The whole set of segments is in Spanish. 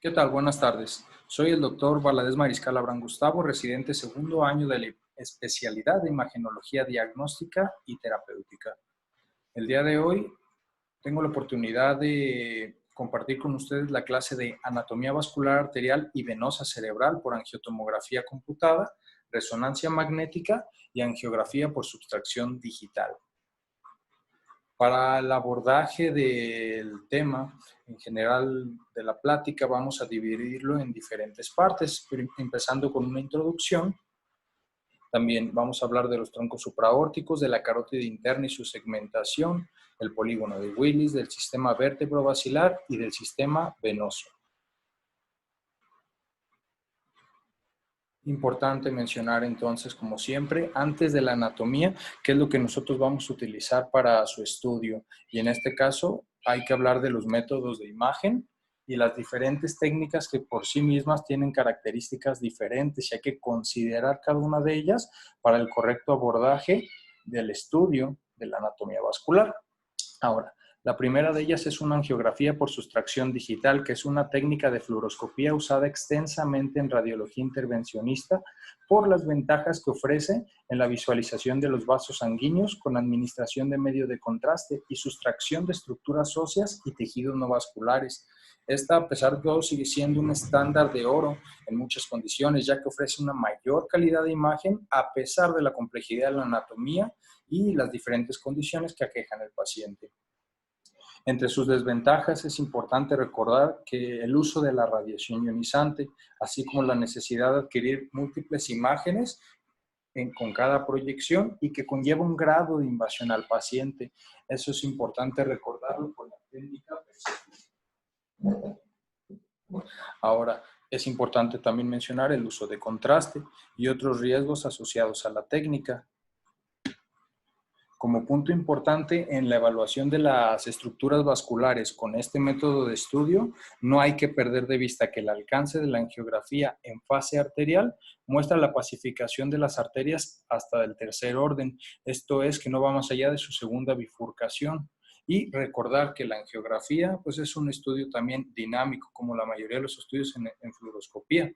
¿Qué tal? Buenas tardes. Soy el doctor Valadez Mariscal Abraham Gustavo, residente segundo año de la especialidad de Imagenología Diagnóstica y Terapéutica. El día de hoy tengo la oportunidad de compartir con ustedes la clase de Anatomía Vascular Arterial y Venosa Cerebral por angiotomografía computada, resonancia magnética y angiografía por sustracción digital. Para el abordaje del tema, en general de la plática, vamos a dividirlo en diferentes partes, empezando con una introducción. También vamos a hablar de los troncos supraórticos, de la carótida interna y su segmentación, el polígono de Willis, del sistema vértebro-basilar y del sistema venoso. Importante mencionar entonces, como siempre, antes de la anatomía, qué es lo que nosotros vamos a utilizar para su estudio. Y en este caso hay que hablar de los métodos de imagen y las diferentes técnicas que por sí mismas tienen características diferentes y hay que considerar cada una de ellas para el correcto abordaje del estudio de la anatomía vascular. Ahora, la primera de ellas es una angiografía por sustracción digital, que es una técnica de fluoroscopía usada extensamente en radiología intervencionista por las ventajas que ofrece en la visualización de los vasos sanguíneos con administración de medio de contraste y sustracción de estructuras óseas y tejidos no vasculares. Esta, a pesar de todo, sigue siendo un estándar de oro en muchas condiciones, ya que ofrece una mayor calidad de imagen a pesar de la complejidad de la anatomía y las diferentes condiciones que aquejan al paciente. Entre sus desventajas es importante recordar que el uso de la radiación ionizante, así como la necesidad de adquirir múltiples imágenes con cada proyección y que conlleva un grado de invasión al paciente. Eso es importante recordarlo con la técnica. Ahora, es importante también mencionar el uso de contraste y otros riesgos asociados a la técnica. Como punto importante en la evaluación de las estructuras vasculares con este método de estudio, no hay que perder de vista que el alcance de la angiografía en fase arterial muestra la pacificación de las arterias hasta del tercer orden. Esto es que no va más allá de su segunda bifurcación. Y recordar que la angiografía pues es un estudio también dinámico, como la mayoría de los estudios en fluoroscopía.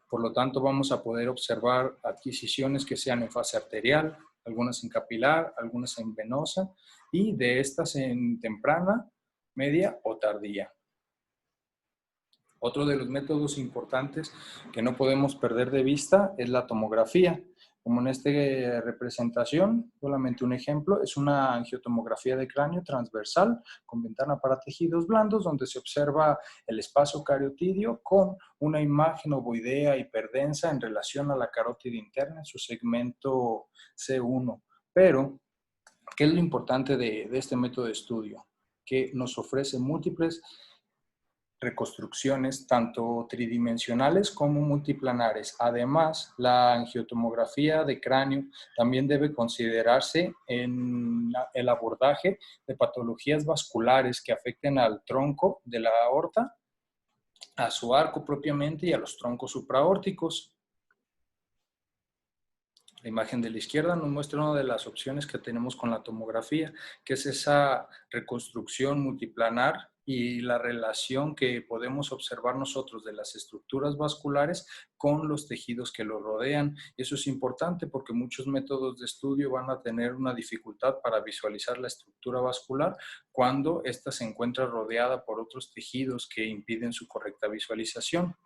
Por lo tanto, vamos a poder observar adquisiciones que sean en fase arterial, algunas en capilar, algunas en venosa, y de estas en temprana, media o tardía. Otro de los métodos importantes que no podemos perder de vista es la tomografía. Como en esta representación, solamente un ejemplo, es una angiotomografía de cráneo transversal con ventana para tejidos blandos, donde se observa el espacio cariotidio con una imagen ovoidea hiperdensa en relación a la carótida interna en su segmento C1. Pero, ¿qué es lo importante de este método de estudio? Que nos ofrece múltiples reconstrucciones tanto tridimensionales como multiplanares. Además, la angiotomografía de cráneo también debe considerarse en el abordaje de patologías vasculares que afecten al tronco de la aorta, a su arco propiamente y a los troncos supraórticos. La imagen de la izquierda nos muestra una de las opciones que tenemos con la tomografía, que es esa reconstrucción multiplanar y la relación que podemos observar nosotros de las estructuras vasculares con los tejidos que lo rodean. Eso es importante porque muchos métodos de estudio van a tener una dificultad para visualizar la estructura vascular cuando ésta se encuentra rodeada por otros tejidos que impiden su correcta visualización.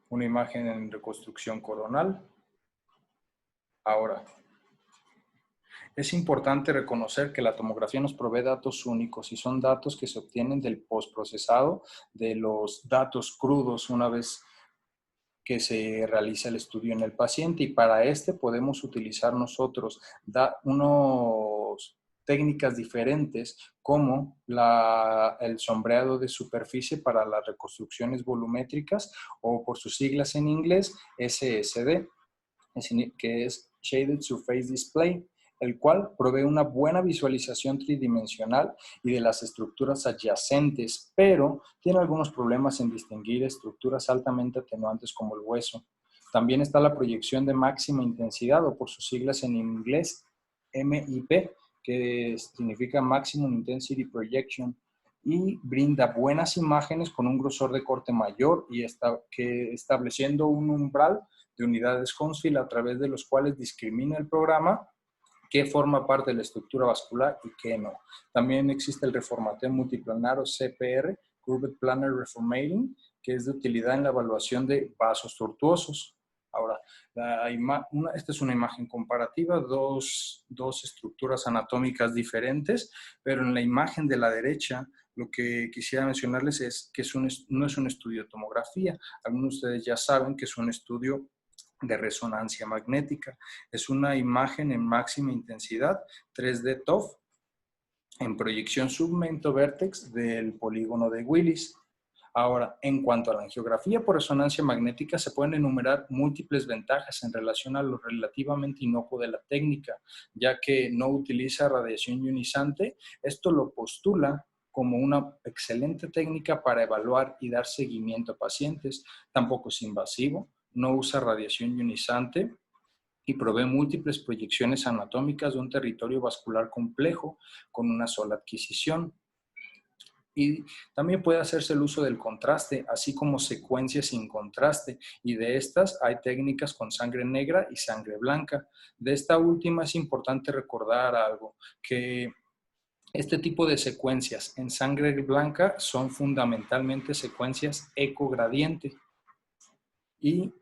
Una imagen en reconstrucción coronal. Ahora, es importante reconocer que la tomografía nos provee datos únicos y son datos que se obtienen del postprocesado de los datos crudos una vez que se realiza el estudio en el paciente, y para este podemos utilizar nosotros técnicas diferentes como el sombreado de superficie para las reconstrucciones volumétricas, o por sus siglas en inglés SSD, que es Shaded Surface Display, el cual provee una buena visualización tridimensional y de las estructuras adyacentes, pero tiene algunos problemas en distinguir estructuras altamente atenuantes como el hueso. También está la proyección de máxima intensidad, o por sus siglas en inglés MIP, que significa Maximum Intensity Projection, y brinda buenas imágenes con un grosor de corte mayor y estableciendo un umbral de unidades Hounsfield a través de los cuales discrimina el programa qué forma parte de la estructura vascular y qué no. También existe el reformateo multiplanar o CPR, Curved Planar Reformatting, que es de utilidad en la evaluación de vasos tortuosos. Ahora, esta es una imagen comparativa, dos estructuras anatómicas diferentes, pero en la imagen de la derecha, lo que quisiera mencionarles es que no es un estudio de tomografía. Algunos de ustedes ya saben que es un estudio de resonancia magnética. Es una imagen en máxima intensidad, 3D TOF, en proyección segmento-vértex del polígono de Willis. Ahora, en cuanto a la angiografía por resonancia magnética, se pueden enumerar múltiples ventajas en relación a lo relativamente inocuo de la técnica, ya que no utiliza radiación ionizante. Esto lo postula como una excelente técnica para evaluar y dar seguimiento a pacientes. Tampoco es invasivo, no usa radiación ionizante y provee múltiples proyecciones anatómicas de un territorio vascular complejo con una sola adquisición. Y también puede hacerse el uso del contraste, así como secuencias sin contraste. Y de estas hay técnicas con sangre negra y sangre blanca. De esta última es importante recordar algo, que este tipo de secuencias en sangre blanca son fundamentalmente secuencias ecogradiente. Y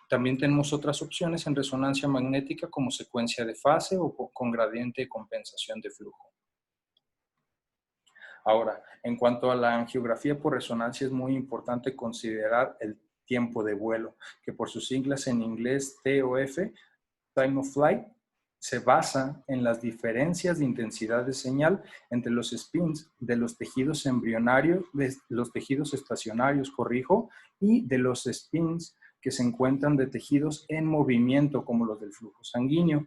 también tenemos otras opciones en resonancia magnética como secuencia de fase o con gradiente de compensación de flujo. Ahora, en cuanto a la angiografía por resonancia, es muy importante considerar el tiempo de vuelo, que por sus siglas en inglés TOF, Time of Flight, se basa en las diferencias de intensidad de señal entre los spins de los tejidos embrionarios, de los tejidos estacionarios, y de los spins que se encuentran de tejidos en movimiento, como los del flujo sanguíneo.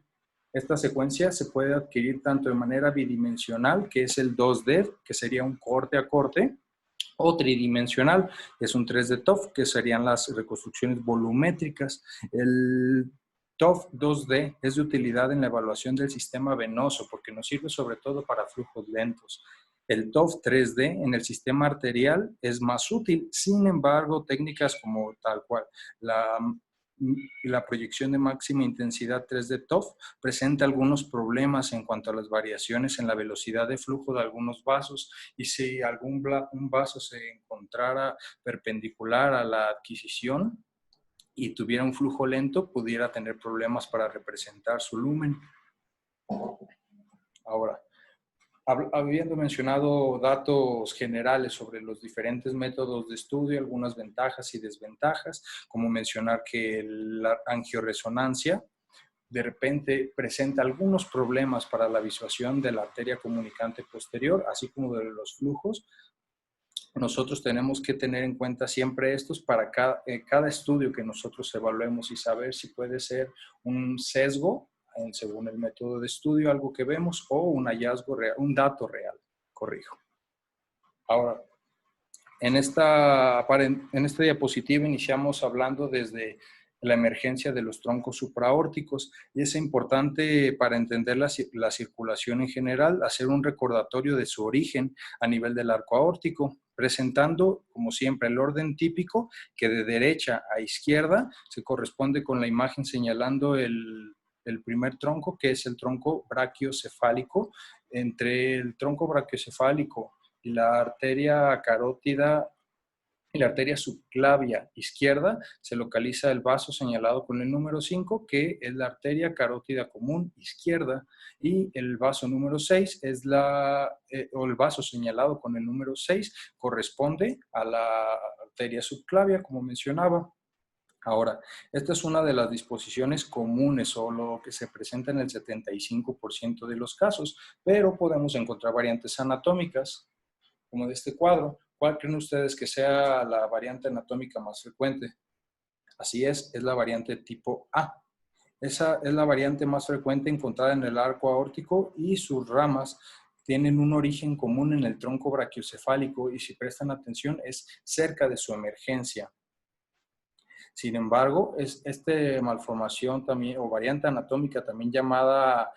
Esta secuencia se puede adquirir tanto de manera bidimensional, que es el 2D, que sería un corte a corte, o tridimensional, que es un 3D TOF, que serían las reconstrucciones volumétricas. El TOF 2D es de utilidad en la evaluación del sistema venoso, porque nos sirve sobre todo para flujos lentos. El TOF 3D en el sistema arterial es más útil, sin embargo, técnicas como tal cual la proyección de máxima intensidad 3D TOF presenta algunos problemas en cuanto a las variaciones en la velocidad de flujo de algunos vasos, y si un vaso se encontrara perpendicular a la adquisición y tuviera un flujo lento, pudiera tener problemas para representar su lumen. Ahora, habiendo mencionado datos generales sobre los diferentes métodos de estudio, algunas ventajas y desventajas, como mencionar que la angioresonancia de repente presenta algunos problemas para la visualización de la arteria comunicante posterior, así como de los flujos. Nosotros tenemos que tener en cuenta siempre estos para cada estudio que nosotros evaluemos y saber si puede ser un sesgo según el método de estudio, algo que vemos, o un hallazgo real, un dato real, corrijo. Ahora, en esta diapositiva iniciamos hablando desde la emergencia de los troncos supraórticos, y es importante para entender la circulación en general hacer un recordatorio de su origen a nivel del arco aórtico, presentando, como siempre, el orden típico que de derecha a izquierda se corresponde con la imagen señalando el primer tronco, que es el tronco brachiocefálico. Entre el tronco brachiocefálico y la arteria carótida y la arteria subclavia izquierda se localiza el vaso señalado con el número 5, que es la arteria carótida común izquierda, y el vaso número 6 es o el vaso señalado con el número 6 corresponde a la arteria subclavia, como mencionaba. Ahora, esta es una de las disposiciones comunes o lo que se presenta en el 75% de los casos, pero podemos encontrar variantes anatómicas, como de este cuadro. ¿Cuál creen ustedes que sea la variante anatómica más frecuente? Así es la variante tipo A. Esa es la variante más frecuente encontrada en el arco aórtico, y sus ramas tienen un origen común en el tronco brachiocefálico, y si prestan atención es cerca de su emergencia. Sin embargo, esta malformación también, o variante anatómica también llamada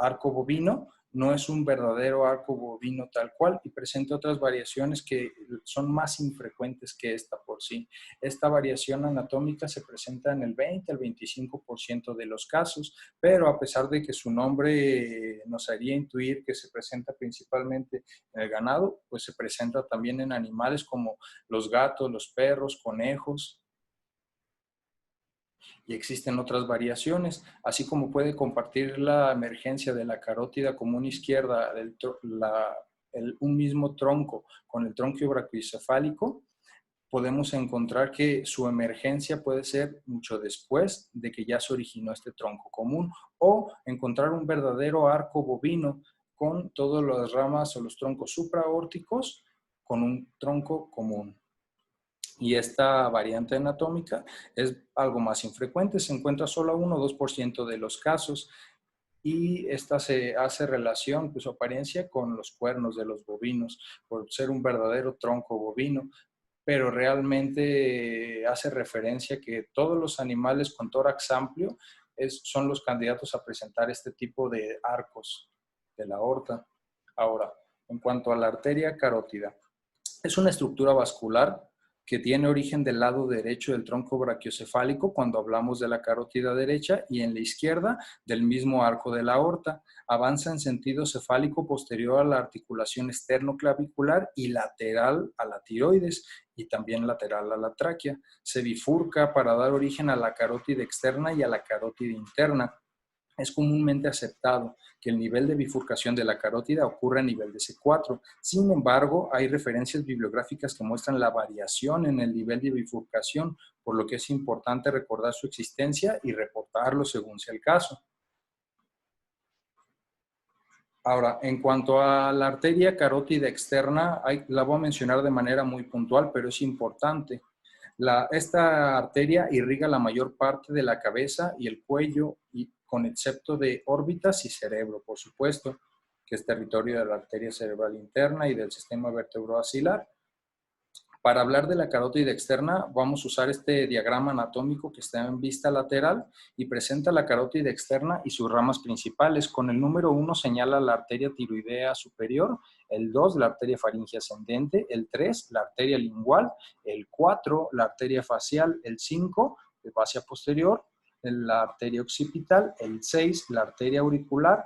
arco bovino, no es un verdadero arco bovino tal cual y presenta otras variaciones que son más infrecuentes que esta por sí. Esta variación anatómica se presenta en el 20 al 25% de los casos, pero a pesar de que su nombre nos haría intuir que se presenta principalmente en el ganado, pues se presenta también en animales como los gatos, los perros, conejos, y existen otras variaciones, así como puede compartir la emergencia de la carótida común izquierda, un mismo tronco con el tronco brachiocefálico. Podemos encontrar que su emergencia puede ser mucho después de que ya se originó este tronco común, o encontrar un verdadero arco bovino con todas las ramas o los troncos supraórticos con un tronco común. Y esta variante anatómica es algo más infrecuente, se encuentra solo a 1 o 2% de los casos, y esta se hace relación, pues su apariencia, con los cuernos de los bovinos, por ser un verdadero tronco bovino, pero realmente hace referencia que todos los animales con tórax amplio son los candidatos a presentar este tipo de arcos de la aorta. Ahora, en cuanto a la arteria carótida, es una estructura vascular que tiene origen del lado derecho del tronco brachiocefálico cuando hablamos de la carótida derecha, y en la izquierda del mismo arco de la aorta. Avanza en sentido cefálico posterior a la articulación esternoclavicular y lateral a la tiroides, y también lateral a la tráquea. Se bifurca para dar origen a la carótida externa y a la carótida interna. Es comúnmente aceptado que el nivel de bifurcación de la carótida ocurre a nivel de C4. Sin embargo, hay referencias bibliográficas que muestran la variación en el nivel de bifurcación, por lo que es importante recordar su existencia y reportarlo según sea el caso. Ahora, en cuanto a la arteria carótida externa, la voy a mencionar de manera muy puntual, pero es importante. Esta arteria irriga la mayor parte de la cabeza y el cuello, y con excepto de órbitas y cerebro, por supuesto, que es territorio de la arteria cerebral interna y del sistema vertebroaxilar. Para hablar de la carótida externa, vamos a usar este diagrama anatómico que está en vista lateral y presenta la carótida externa y sus ramas principales. Con el número 1 señala la arteria tiroidea superior, el 2 la arteria faríngea ascendente, el 3 la arteria lingual, el 4 la arteria facial, el 5 de fascia posterior, la arteria occipital, el 6 la arteria auricular,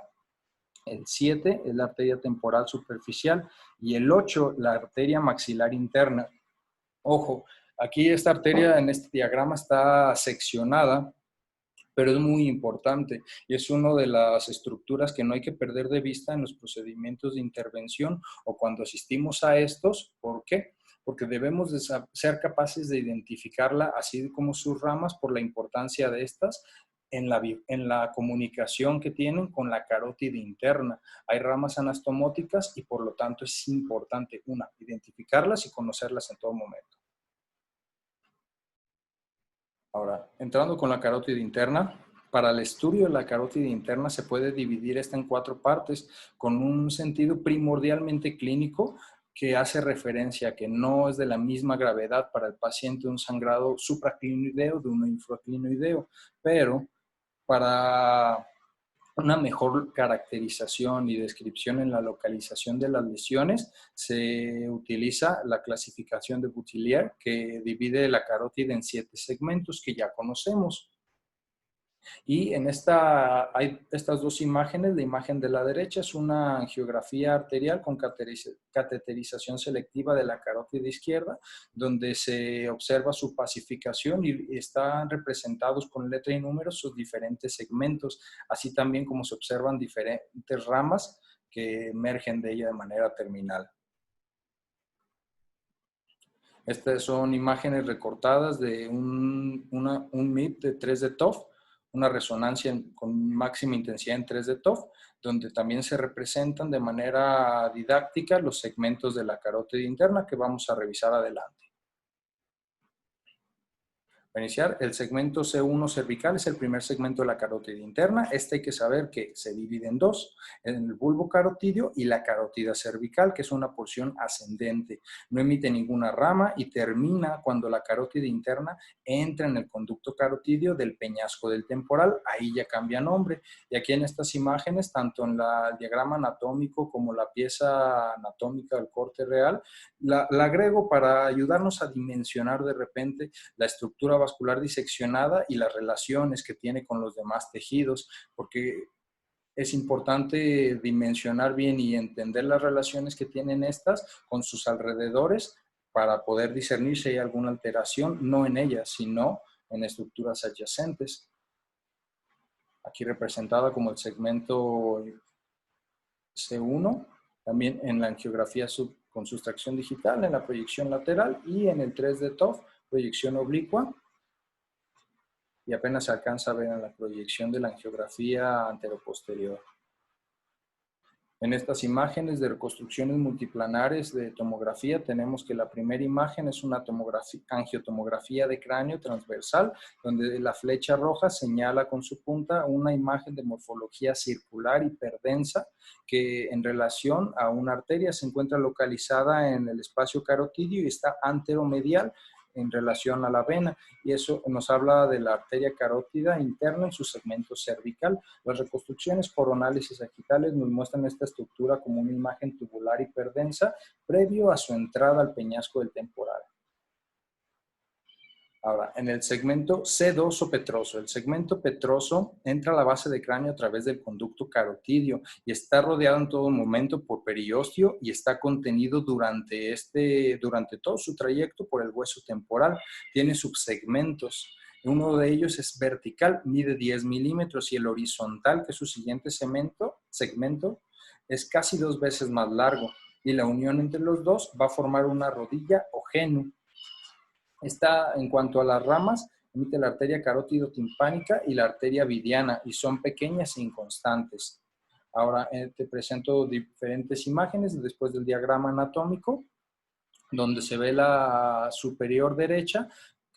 el 7 es la arteria temporal superficial y el 8 la arteria maxilar interna. Ojo, aquí esta arteria en este diagrama está seccionada, pero es muy importante y es una de las estructuras que no hay que perder de vista en los procedimientos de intervención o cuando asistimos a estos. ¿Por qué? Porque debemos de ser capaces de identificarla, así como sus ramas, por la importancia de estas en la comunicación que tienen con la carótida interna. Hay ramas anastomóticas y por lo tanto es importante, identificarlas y conocerlas en todo momento. Ahora, entrando con la carótida interna, para el estudio de la carótida interna se puede dividir esta en 4 partes, con un sentido primordialmente clínico que hace referencia a que no es de la misma gravedad para el paciente un sangrado supraclinoideo de un infraclinoideo, pero para una mejor caracterización y descripción en la localización de las lesiones, se utiliza la clasificación de Boutillier, que divide la carótida en 7 segmentos que ya conocemos. Y en hay estas 2 imágenes. La imagen de la derecha es una angiografía arterial con cateterización selectiva de la carótida izquierda, donde se observa su pacificación y están representados con letra y números sus diferentes segmentos, así también como se observan diferentes ramas que emergen de ella de manera terminal. Estas son imágenes recortadas de un MIP de 3D TOF, una resonancia con máxima intensidad en 3D TOF, donde también se representan de manera didáctica los segmentos de la carótida interna que vamos a revisar adelante. Para iniciar, el segmento C1 cervical es el primer segmento de la carótida interna. Este hay que saber que se divide en dos, en el bulbo carotidio y la carótida cervical, que es una porción ascendente. No emite ninguna rama y termina cuando la carótida interna entra en el conducto carotidio del peñasco del temporal. Ahí ya cambia nombre. Y aquí en estas imágenes, tanto en el diagrama anatómico como la pieza anatómica del corte real, la agrego para ayudarnos a dimensionar de repente la estructura vascular diseccionada y las relaciones que tiene con los demás tejidos, porque es importante dimensionar bien y entender las relaciones que tienen estas con sus alrededores para poder discernir si hay alguna alteración, no en ellas, sino en estructuras adyacentes. Aquí representada como el segmento C1, también en la angiografía con sustracción digital, en la proyección lateral y en el 3D TOF, proyección oblicua. Y apenas se alcanza a ver en la proyección de la angiografía anteroposterior. En estas imágenes de reconstrucciones multiplanares de tomografía tenemos que la primera imagen es una angiotomografía de cráneo transversal, donde la flecha roja señala con su punta una imagen de morfología circular hiperdensa que en relación a una arteria se encuentra localizada en el espacio carotidio y está anteromedial en relación a la vena, y eso nos habla de la arteria carótida interna en su segmento cervical. Las reconstrucciones coronales y sagitales nos muestran esta estructura como una imagen tubular hiperdensa previo a su entrada al peñasco del temporal. Ahora, en el segmento C2 o petroso, el segmento petroso entra a la base del cráneo a través del conducto carotidio y está rodeado en todo momento por periostio y está contenido durante todo su trayecto por el hueso temporal. Tiene subsegmentos. Uno de ellos es vertical, mide 10 milímetros y el horizontal, que es su siguiente segmento, es casi 2 veces más largo y la unión entre los dos va a formar una rodilla o genu. Está, en cuanto a las ramas, emite la arteria carótido-timpánica y la arteria vidiana y son pequeñas e inconstantes. Ahora te presento diferentes imágenes después del diagrama anatómico, donde se ve la superior derecha,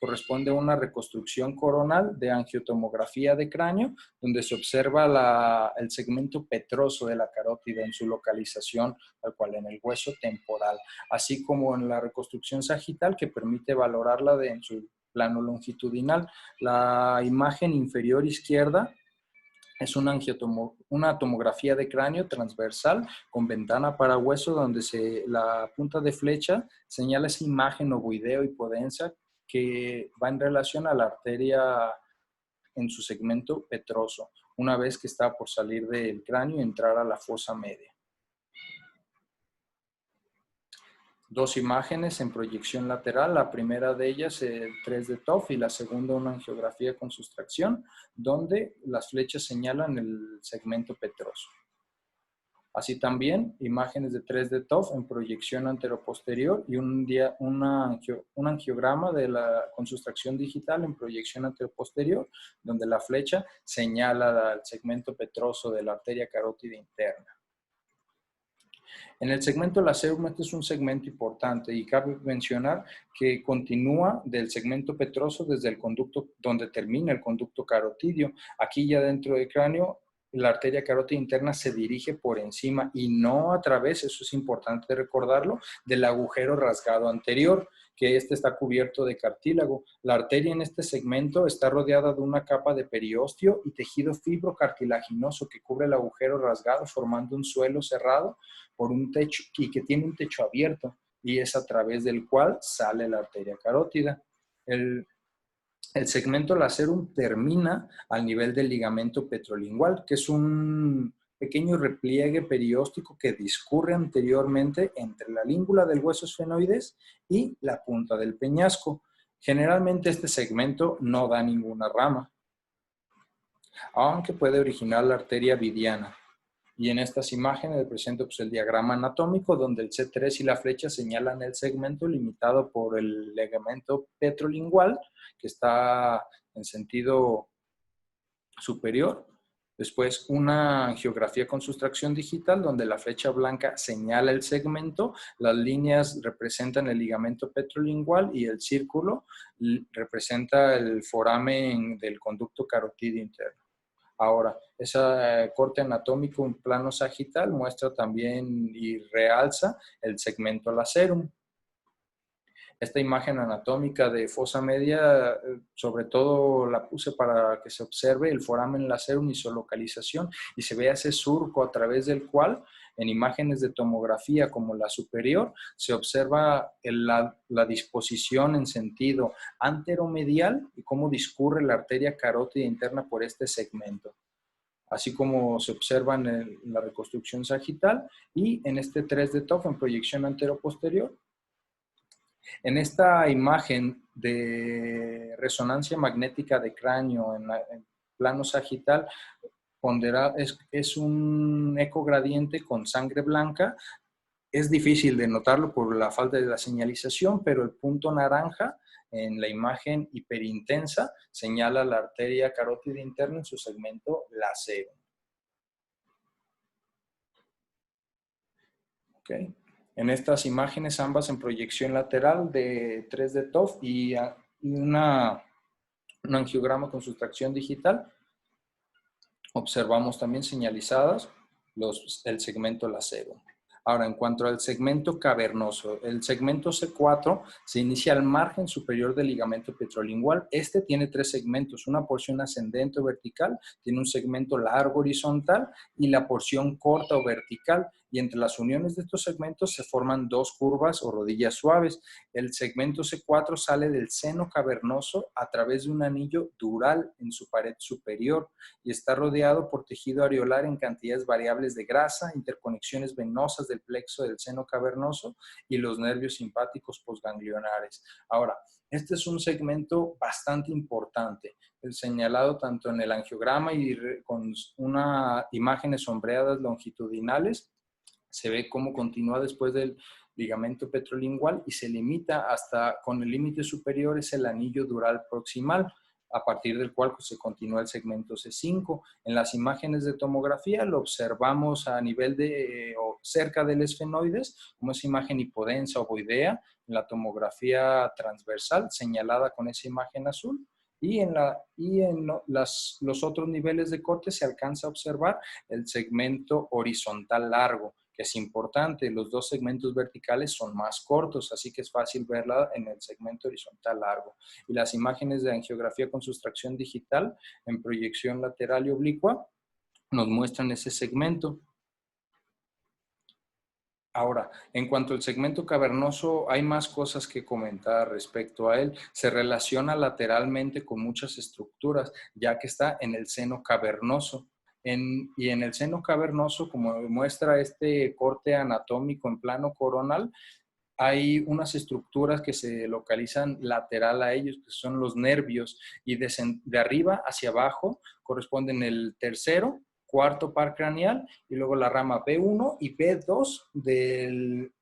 corresponde a una reconstrucción coronal de angiotomografía de cráneo, donde se observa el segmento petroso de la carótida en su localización, tal cual en el hueso temporal, así como en la reconstrucción sagital que permite valorarla en su plano longitudinal. La imagen inferior izquierda es una tomografía de cráneo transversal con ventana para hueso donde la punta de flecha señala esa imagen ovoideo hipodensa que va en relación a la arteria en su segmento petroso, una vez que está por salir del cráneo y entrar a la fosa media. Dos imágenes en proyección lateral, la primera de ellas el 3D TOF y la segunda una angiografía con sustracción, donde las flechas señalan el segmento petroso. Así también, imágenes de 3D TOF en proyección anteroposterior y un angiograma con sustracción digital en proyección anteroposterior, donde la flecha señala el segmento petroso de la arteria carótida interna. En el segmento lacerum, este es un segmento importante y cabe mencionar que continúa del segmento petroso desde el conducto donde termina el conducto carotidio. Aquí ya dentro del cráneo, la arteria carótida interna se dirige por encima y no a través, eso es importante recordarlo, del agujero rasgado anterior, que este está cubierto de cartílago. La arteria en este segmento está rodeada de una capa de periostio y tejido fibrocartilaginoso que cubre el agujero rasgado formando un suelo cerrado por un techo y que tiene un techo abierto y es a través del cual sale la arteria carótida. El segmento lacerum termina al nivel del ligamento petrolingual, que es un pequeño repliegue perióstico que discurre anteriormente entre la língula del hueso esfenoides y la punta del peñasco. Generalmente este segmento no da ninguna rama, aunque puede originar la arteria vidiana. Y en estas imágenes presento el diagrama anatómico donde el C3 y la flecha señalan el segmento limitado por el ligamento petrolingual que está en sentido superior Después, una angiografía con sustracción digital, donde la flecha blanca señala el segmento, las líneas representan el ligamento petrolingual y el círculo representa el foramen del conducto carotídeo interno. Ahora, ese corte anatómico en plano sagital muestra también y realza el segmento lacerum. Esta imagen anatómica de fosa media, sobre todo la puse para que se observe el foramen lacerum y su localización y se vea ese surco a través del cual en imágenes de tomografía como la superior se observa la disposición en sentido anteromedial y cómo discurre la arteria carótida interna por este segmento, así como se observa en la reconstrucción sagital y en este 3D TOF en proyección antero-posterior. En esta imagen de resonancia magnética de cráneo en plano sagital, es un ecogradiente con sangre blanca. Es difícil de notarlo por la falta de la señalización, pero el punto naranja en la imagen hiperintensa señala la arteria carótida interna en su segmento lacerum. ¿Okay? En estas imágenes, ambas en proyección lateral de 3D TOF y un angiograma con sustracción digital, observamos también señalizadas el segmento lacerum. Ahora, en cuanto al segmento cavernoso, el segmento C4 se inicia al margen superior del ligamento petrolingual. Este tiene 3 segmentos, una porción ascendente o vertical, tiene un segmento largo horizontal y la porción corta o vertical. Y entre las uniones de estos segmentos se forman 2 curvas o rodillas suaves. El segmento C4 sale del seno cavernoso a través de un anillo dural en su pared superior y está rodeado por tejido areolar en cantidades variables de grasa, interconexiones venosas del plexo del seno cavernoso y los nervios simpáticos postganglionares. Ahora, este es un segmento bastante importante, señalado tanto en el angiograma y con imágenes sombreadas longitudinales. Se ve cómo continúa después del ligamento petrolingual y se limita hasta, con el límite superior es el anillo dural proximal, a partir del cual se continúa el segmento C5. En las imágenes de tomografía lo observamos a nivel de o cerca del esfenoides, como esa imagen hipodensa ovoidea, en la tomografía transversal señalada con esa imagen azul. Y los otros niveles de corte se alcanza a observar el segmento horizontal largo, que es importante. Los 2 segmentos verticales son más cortos, así que es fácil verla en el segmento horizontal largo. Y las imágenes de angiografía con sustracción digital en proyección lateral y oblicua nos muestran ese segmento. Ahora, en cuanto al segmento cavernoso, hay más cosas que comentar respecto a él. Se relaciona lateralmente con muchas estructuras, ya que está en el seno cavernoso. Y en el seno cavernoso, como muestra este corte anatómico en plano coronal, hay unas estructuras que se localizan lateral a ellos, que son los nervios, y de arriba hacia abajo corresponden el tercero, cuarto par craneal, y luego la rama B1 y B2 del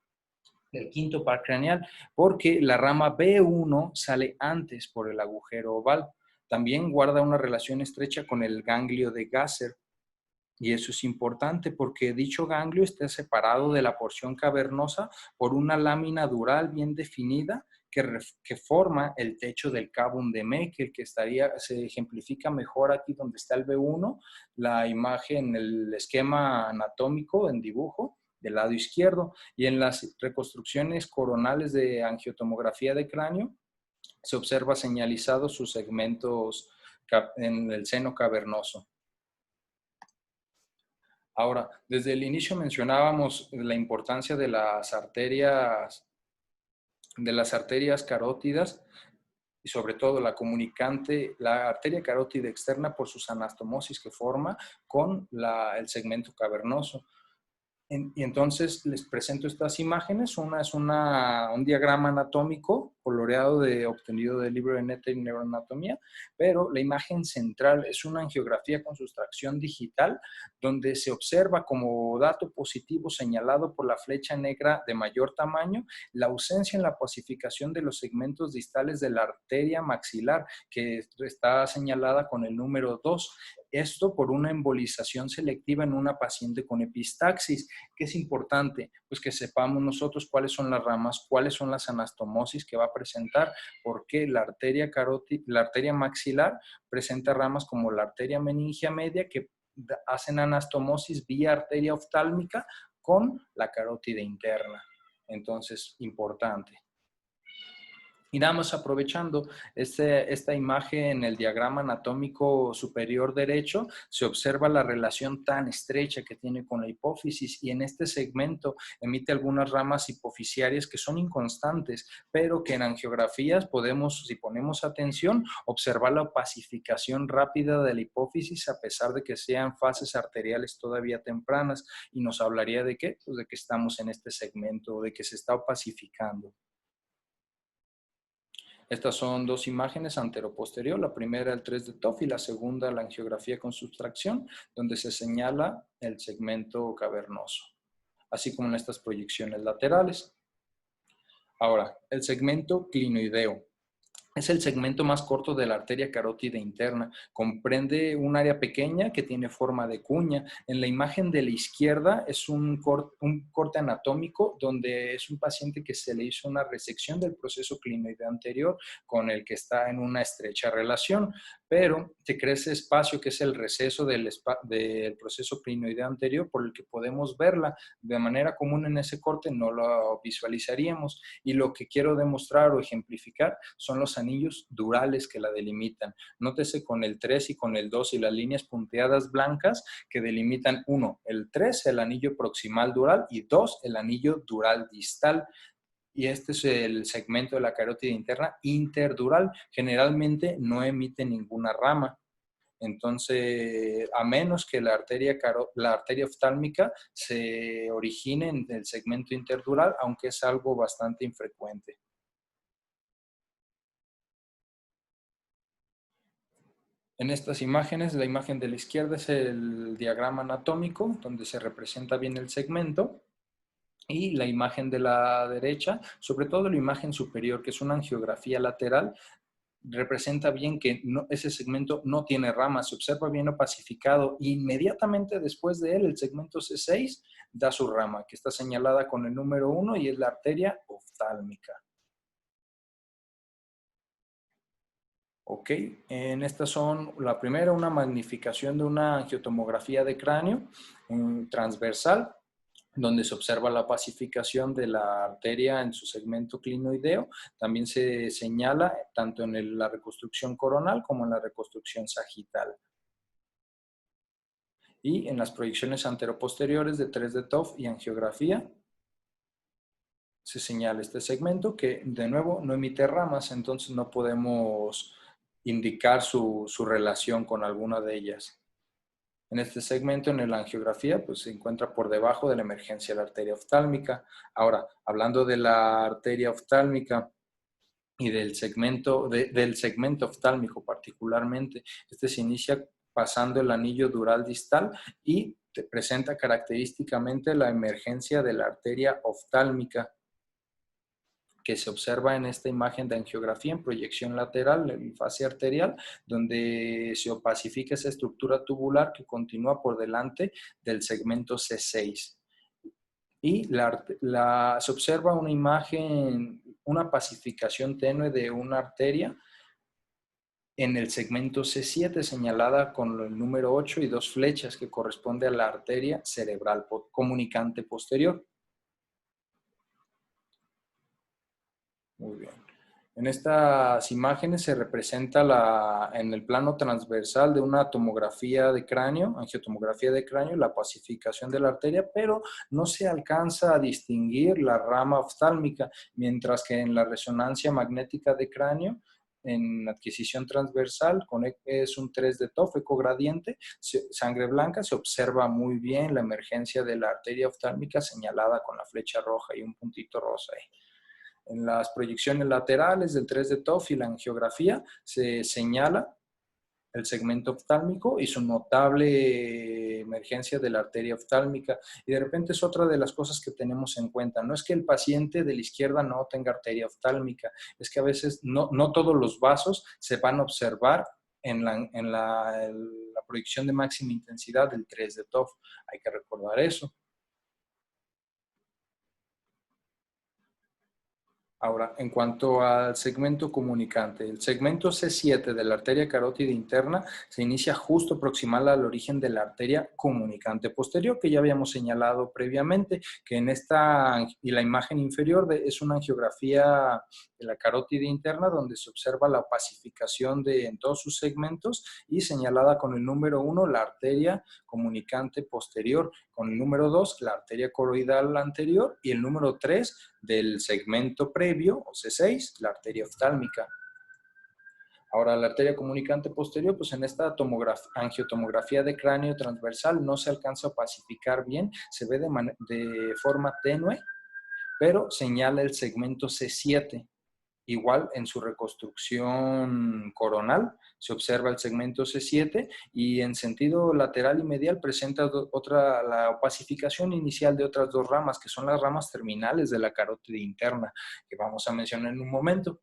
quinto par craneal, porque la rama B1 sale antes por el agujero oval. También guarda una relación estrecha con el ganglio de Gasser. Y eso es importante porque dicho ganglio está separado de la porción cavernosa por una lámina dural bien definida que forma el techo del cabum de Meckel, que se ejemplifica mejor aquí donde está el B1, la imagen, el esquema anatómico en dibujo del lado izquierdo. Y en las reconstrucciones coronales de angiotomografía de cráneo se observa señalizados sus segmentos en el seno cavernoso. Ahora, desde el inicio mencionábamos la importancia de las arterias carótidas y sobre todo la arteria carótida externa por sus anastomosis que forma con el segmento cavernoso. Y entonces les presento estas imágenes. Una es un diagrama anatómico coloreado obtenido del libro de Neta y Neuroanatomía, pero la imagen central es una angiografía con sustracción digital donde se observa como dato positivo señalado por la flecha negra de mayor tamaño la ausencia en la pacificación de los segmentos distales de la arteria maxilar, que está señalada con el número 2. Esto por una embolización selectiva en una paciente con epistaxis. ¿Qué es importante? Pues que sepamos nosotros cuáles son las ramas, cuáles son las anastomosis que va a presentar, porque la arteria maxilar presenta ramas como la arteria meningia media que hacen anastomosis vía arteria oftálmica con la carótida interna. Entonces, importante. Y nada más aprovechando esta imagen en el diagrama anatómico superior derecho, se observa la relación tan estrecha que tiene con la hipófisis y en este segmento emite algunas ramas hipofisiarias que son inconstantes, pero que en angiografías podemos, si ponemos atención, observar la opacificación rápida de la hipófisis a pesar de que sean fases arteriales todavía tempranas y nos hablaría de qué, pues de que estamos en este segmento, de que se está opacificando. Estas son dos imágenes antero-posterior, la primera el 3 de TOF y la segunda la angiografía con sustracción, donde se señala el segmento cavernoso, así como en estas proyecciones laterales. Ahora, el segmento clinoideo. Es el segmento más corto de la arteria carótida interna. Comprende un área pequeña que tiene forma de cuña. En la imagen de la izquierda es un corte anatómico donde es un paciente que se le hizo una resección del proceso clinoideo anterior con el que está en una estrecha relación, pero se crea ese espacio que es el receso del proceso clinoideo anterior por el que podemos verla. De manera común en ese corte no lo visualizaríamos y lo que quiero demostrar o ejemplificar son los anillos durales que la delimitan. Nótese con el 3 y con el 2 y las líneas punteadas blancas que delimitan 1, el 3, el anillo proximal dural y 2, el anillo dural distal. Y este es el segmento de la carótida interna interdural. Generalmente no emite ninguna rama. Entonces, a menos que la arteria oftálmica se origine en el segmento interdural, aunque es algo bastante infrecuente. En estas imágenes, la imagen de la izquierda es el diagrama anatómico, donde se representa bien el segmento, y la imagen de la derecha, sobre todo la imagen superior, que es una angiografía lateral, representa bien que ese segmento no tiene ramas, se observa bien opacificado. Inmediatamente después de él, el segmento C6 da su rama, que está señalada con el número 1 y es la arteria oftálmica. Ok, en estas son, la primera, una magnificación de una angiotomografía de cráneo transversal, donde se observa la opacificación de la arteria en su segmento clinoideo. También se señala tanto en la reconstrucción coronal como en la reconstrucción sagital. Y en las proyecciones anteroposteriores de 3 de TOF y angiografía, se señala este segmento que, de nuevo, no emite ramas, entonces no podemos indicar su relación con alguna de ellas. En este segmento, en la angiografía, pues se encuentra por debajo de la emergencia de la arteria oftálmica. Ahora, hablando de la arteria oftálmica y del segmento oftálmico particularmente, este se inicia pasando el anillo dural distal y presenta característicamente la emergencia de la arteria oftálmica, que se observa en esta imagen de angiografía en proyección lateral, en fase arterial, donde se opacifica esa estructura tubular que continúa por delante del segmento C6. Y se observa una imagen, una pacificación tenue de una arteria en el segmento C7, señalada con el número 8 y 2 flechas, que corresponde a la arteria cerebral comunicante posterior. Muy bien. En estas imágenes se representa en el plano transversal de una tomografía de cráneo, angiotomografía de cráneo, la pacificación de la arteria, pero no se alcanza a distinguir la rama oftálmica, mientras que en la resonancia magnética de cráneo, en adquisición transversal, es un 3 de TOF ecogradiente, sangre blanca, se observa muy bien la emergencia de la arteria oftálmica señalada con la flecha roja y un puntito rosa ahí. En las proyecciones laterales del 3 de TOF y la angiografía se señala el segmento oftálmico y su notable emergencia de la arteria oftálmica. Y de repente es otra de las cosas que tenemos en cuenta. No es que el paciente de la izquierda no tenga arteria oftálmica, es que a veces no todos los vasos se van a observar la proyección de máxima intensidad del 3 de TOF. Hay que recordar eso. Ahora, en cuanto al segmento comunicante, el segmento C7 de la arteria carótida interna se inicia justo proximal al origen de la arteria comunicante posterior, que ya habíamos señalado previamente, que en esta y la imagen inferior es una angiografía de la carótida interna donde se observa la opacificación en todos sus segmentos y señalada con el número 1 la arteria comunicante posterior, con el número 2 la arteria coroidal anterior y el número 3 del segmento previo, o C6, la arteria oftálmica. Ahora, la arteria comunicante posterior, pues en esta angiotomografía de cráneo transversal no se alcanza a opacificar bien, se ve de forma tenue, pero señala el segmento C7. Igual en su reconstrucción coronal se observa el segmento C7 y en sentido lateral y medial presenta la opacificación inicial de otras dos ramas, que son las ramas terminales de la carótida interna, que vamos a mencionar en un momento.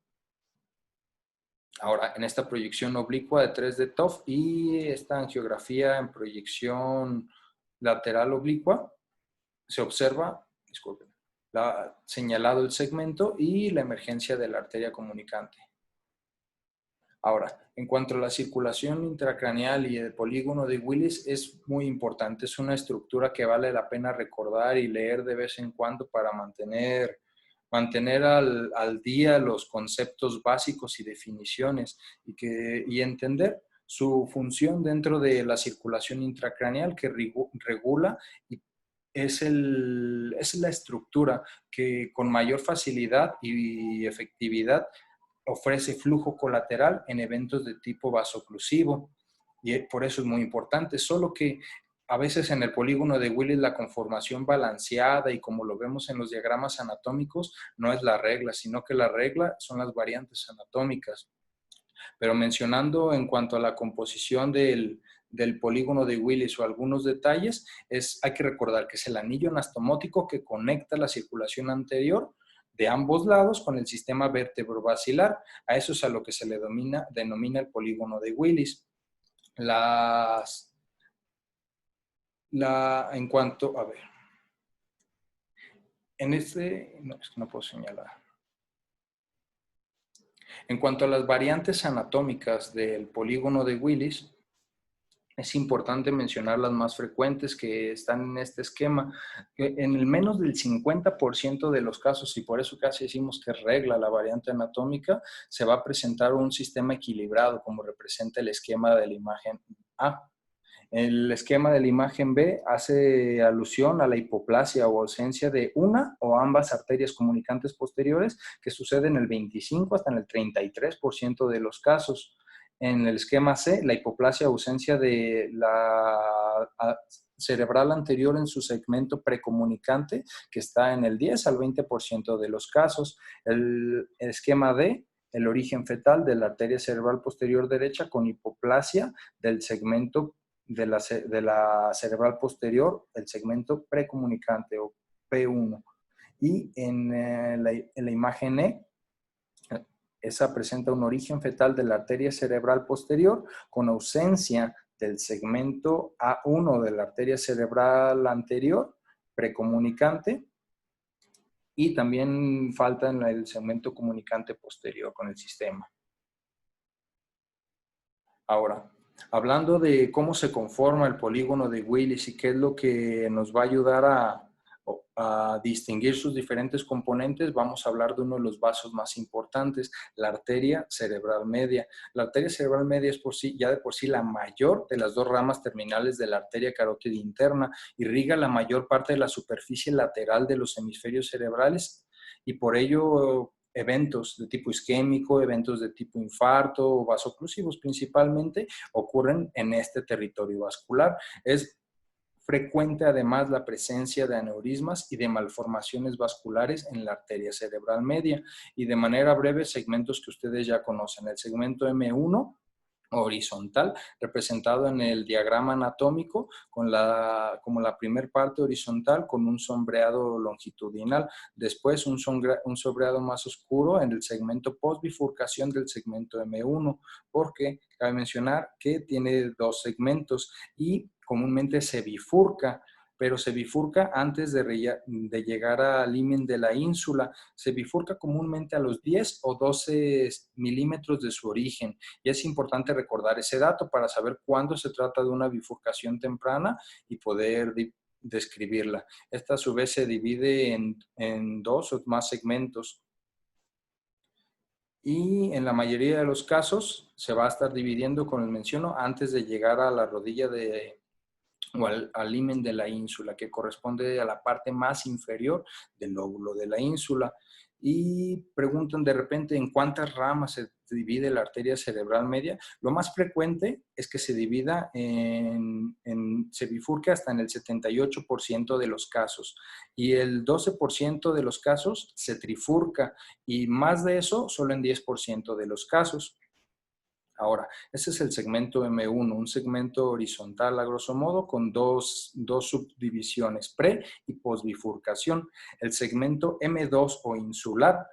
Ahora, en esta proyección oblicua de 3 de TOF y esta angiografía en proyección lateral oblicua, se observa, disculpen, señalado el segmento y la emergencia de la arteria comunicante. Ahora, en cuanto a la circulación intracraneal y el polígono de Willis, es muy importante. Es una estructura que vale la pena recordar y leer de vez en cuando para mantener al día los conceptos básicos y definiciones y entender su función dentro de la circulación intracraneal que regula y es la estructura que con mayor facilidad y efectividad ofrece flujo colateral en eventos de tipo vasoclusivo. Y por eso es muy importante, solo que a veces en el polígono de Willis la conformación balanceada y como lo vemos en los diagramas anatómicos no es la regla, sino que la regla son las variantes anatómicas. Pero mencionando en cuanto a la composición del polígono de Willis o algunos detalles, hay que recordar que es el anillo anastomótico que conecta la circulación anterior de ambos lados con el sistema vertebrovascular. A eso es a lo que se le denomina el polígono de Willis. En cuanto, a ver, en este, no, es que no puedo señalar. En cuanto a las variantes anatómicas del polígono de Willis, es importante mencionar las más frecuentes que están en este esquema. En el menos del 50% de los casos, y por eso casi decimos que regla la variante anatómica, se va a presentar un sistema equilibrado, como representa el esquema de la imagen A. El esquema de la imagen B hace alusión a la hipoplasia o ausencia de una o ambas arterias comunicantes posteriores, que sucede en el 25 hasta en el 33% de los casos. En el esquema C, la hipoplasia o ausencia de la cerebral anterior en su segmento precomunicante, que está en el 10 al 20% de los casos. El esquema D, el origen fetal de la arteria cerebral posterior derecha con hipoplasia del segmento de la cerebral posterior, el segmento precomunicante o P1. Y en la imagen E, esa presenta un origen fetal de la arteria cerebral posterior con ausencia del segmento A1 de la arteria cerebral anterior, precomunicante, y también falta en el segmento comunicante posterior con el sistema. Ahora, hablando de cómo se conforma el polígono de Willis y qué es lo que nos va a ayudar a distinguir sus diferentes componentes, vamos a hablar de uno de los vasos más importantes, la arteria cerebral media. La arteria cerebral media es ya de por sí la mayor de las dos ramas terminales de la arteria carótida interna, irriga la mayor parte de la superficie lateral de los hemisferios cerebrales y por ello eventos de tipo isquémico, eventos de tipo infarto o vasoclusivos principalmente ocurren en este territorio vascular. Es frecuente además la presencia de aneurismas y de malformaciones vasculares en la arteria cerebral media. Y de manera breve, segmentos que ustedes ya conocen. El segmento M1 horizontal, representado en el diagrama anatómico como la primer parte horizontal con un sombreado longitudinal. Después un sombreado más oscuro en el segmento post-bifurcación del segmento M1, porque cabe mencionar que tiene dos segmentos y comúnmente se bifurca, pero se bifurca antes de llegar al himen de la ínsula. Se bifurca comúnmente a los 10 o 12 milímetros de su origen. Y es importante recordar ese dato para saber cuándo se trata de una bifurcación temprana y poder describirla. Esta a su vez se divide en dos o más segmentos. Y en la mayoría de los casos se va a estar dividiendo, como les menciono, antes de llegar a la rodilla o al himen de la ínsula, que corresponde a la parte más inferior del lóbulo de la ínsula. Y preguntan de repente en cuántas ramas se divide la arteria cerebral media. Lo más frecuente es que se divida se bifurque hasta en el 78% de los casos. Y el 12% de los casos se trifurca. Y más de eso, solo en 10% de los casos. Ahora, ese es el segmento M1, un segmento horizontal a grosso modo con dos subdivisiones, pre y posbifurcación. El segmento M2 o insular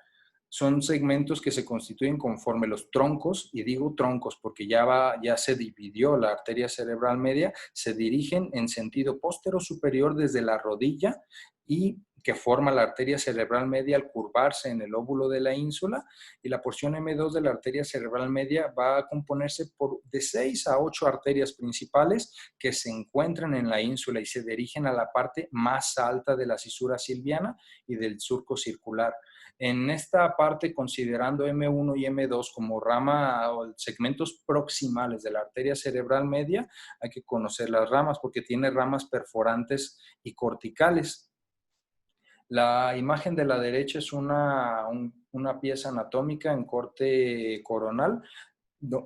son segmentos que se constituyen conforme los troncos, y digo troncos porque ya se dividió la arteria cerebral media, se dirigen en sentido posterior-superior desde la rodilla y que forma la arteria cerebral media al curvarse en el óvulo de la ínsula, y la porción M2 de la arteria cerebral media va a componerse de 6 a 8 arterias principales que se encuentran en la ínsula y se dirigen a la parte más alta de la cisura silviana y del surco circular. En esta parte, considerando M1 y M2 como rama o segmentos proximales de la arteria cerebral media, hay que conocer las ramas porque tiene ramas perforantes y corticales. La imagen de la derecha es una pieza anatómica en corte coronal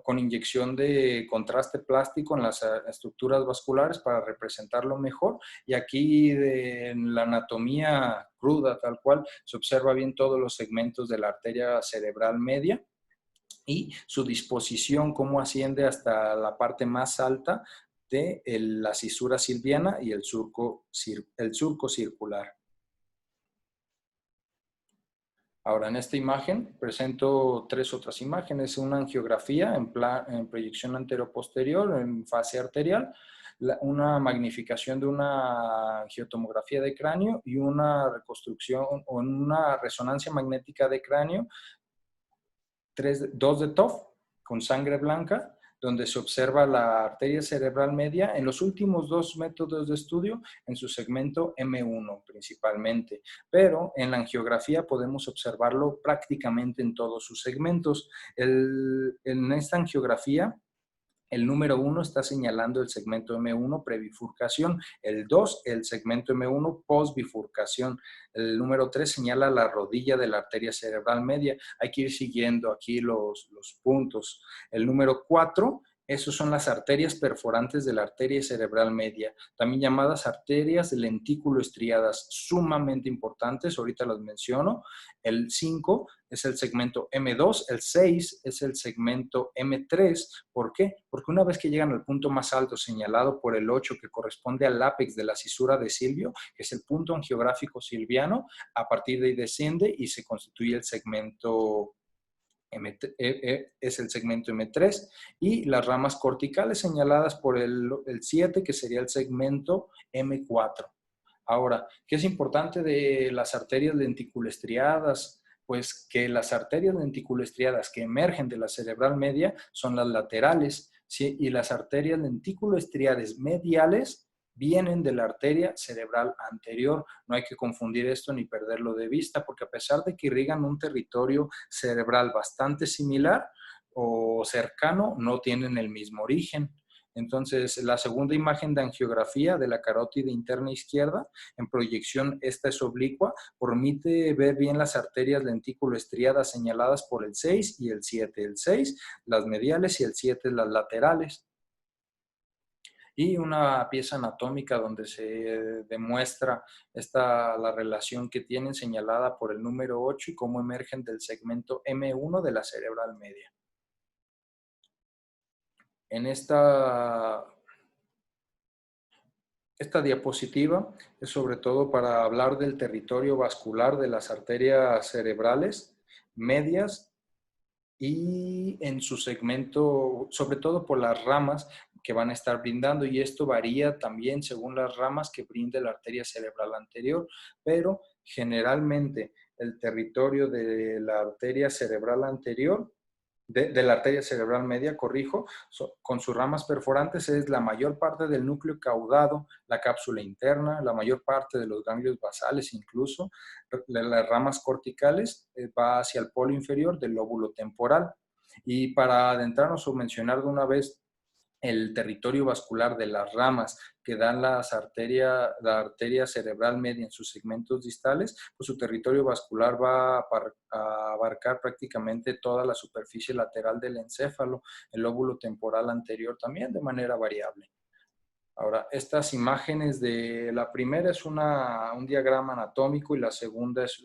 con inyección de contraste plástico en las estructuras vasculares para representarlo mejor. Y aquí en la anatomía cruda, tal cual, se observa bien todos los segmentos de la arteria cerebral media y su disposición, cómo asciende hasta la parte más alta de la cisura silviana y el surco circular. Ahora, en esta imagen presento tres otras imágenes: una angiografía en proyección anteroposterior en fase arterial, una magnificación de una angiotomografía de cráneo y una reconstrucción o una resonancia magnética de cráneo, dos de TOF con sangre blanca, donde se observa la arteria cerebral media en los últimos dos métodos de estudio en su segmento M1 principalmente, pero en la angiografía podemos observarlo prácticamente en todos sus segmentos. En esta angiografía, el número 1 está señalando el segmento M1 prebifurcación, el 2 el segmento M1 postbifurcación, el número 3 señala la rodilla de la arteria cerebral media. Hay que ir siguiendo aquí los puntos. El número 4, esos son las arterias perforantes de la arteria cerebral media, también llamadas arterias lentículo estriadas, sumamente importantes, ahorita las menciono. El 5 es el segmento M2, el 6 es el segmento M3. ¿Por qué? Porque una vez que llegan al punto más alto señalado por el 8, que corresponde al ápex de la cisura de Silvio, que es el punto angiográfico silviano, a partir de ahí desciende y se constituye el segmento es el segmento M3, y las ramas corticales señaladas por el 7, que sería el segmento M4. Ahora, ¿qué es importante de las arterias lenticuloestriadas? Pues que las arterias lenticuloestriadas que emergen de la cerebral media son las laterales, ¿sí? Y las arterias lenticuloestriadas mediales vienen de la arteria cerebral anterior. No hay que confundir esto ni perderlo de vista, porque a pesar de que irrigan un territorio cerebral bastante similar o cercano, no tienen el mismo origen. Entonces, la segunda imagen de angiografía de la carótida interna izquierda, en proyección, esta es oblicua, permite ver bien las arterias lenticuloestriadas señaladas por el 6 y el 7. El 6, las mediales, y el 7, las laterales. Y una pieza anatómica donde se demuestra la relación que tienen señalada por el número 8 y cómo emergen del segmento M1 de la cerebral media. En esta diapositiva es sobre todo para hablar del territorio vascular de las arterias cerebrales medias y en su segmento, sobre todo por las ramas que van a estar brindando, y esto varía también según las ramas que brinde la arteria cerebral anterior, pero generalmente el territorio de la arteria cerebral anterior, de la arteria cerebral media, corrijo, con sus ramas perforantes es la mayor parte del núcleo caudado, la cápsula interna, la mayor parte de los ganglios basales incluso, las ramas corticales va hacia el polo inferior del lóbulo temporal. Y para adentrarnos o mencionar de una vez el territorio vascular de las ramas que dan la arteria cerebral media en sus segmentos distales, pues su territorio vascular va a abarcar prácticamente toda la superficie lateral del encéfalo, el lóbulo temporal anterior también de manera variable. Ahora, estas imágenes de la primera es un diagrama anatómico y la segunda es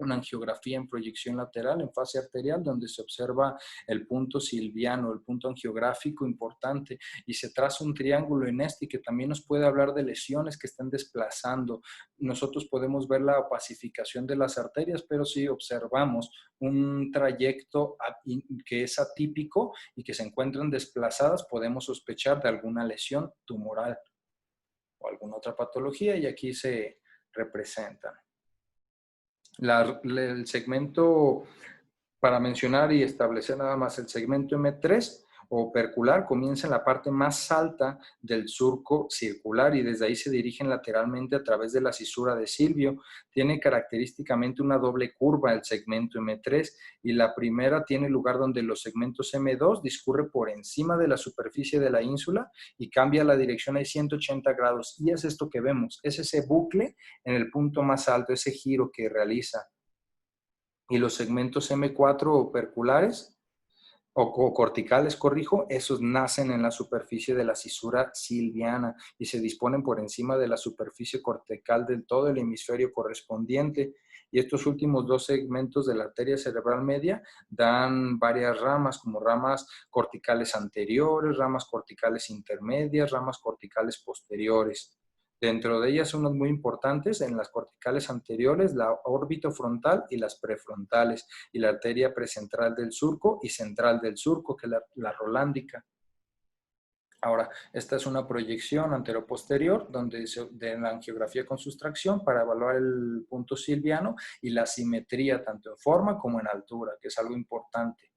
una angiografía en proyección lateral en fase arterial donde se observa el punto silviano, el punto angiográfico importante, y se traza un triángulo en este que también nos puede hablar de lesiones que están desplazando. Nosotros podemos ver la opacificación de las arterias, pero si observamos un trayecto que es atípico y que se encuentran desplazadas, podemos sospechar de alguna lesión tumoral o alguna otra patología, y aquí se representan. El segmento, para mencionar y establecer nada más, el segmento M3 o percular comienza en la parte más alta del surco circular y desde ahí se dirigen lateralmente a través de la cisura de Silvio. Tiene característicamente una doble curva el segmento M3 y la primera tiene lugar donde los segmentos M2 discurre por encima de la superficie de la ínsula y cambia la dirección a 180 grados. Y es esto que vemos, es ese bucle en el punto más alto, ese giro que realiza. Y los segmentos M4 operculares o corticales, corrijo, esos nacen en la superficie de la cisura silviana y se disponen por encima de la superficie cortical del todo el hemisferio correspondiente. Y estos últimos dos segmentos de la arteria cerebral media dan varias ramas, como ramas corticales anteriores, ramas corticales intermedias, ramas corticales posteriores. Dentro de ellas, unas muy importantes, en las corticales anteriores, la órbita frontal y las prefrontales, y la arteria precentral del surco y central del surco, que es la rolándica. Ahora, esta es una proyección anteroposterior donde de la angiografía con sustracción para evaluar el punto silviano y la simetría tanto en forma como en altura, que es algo importante.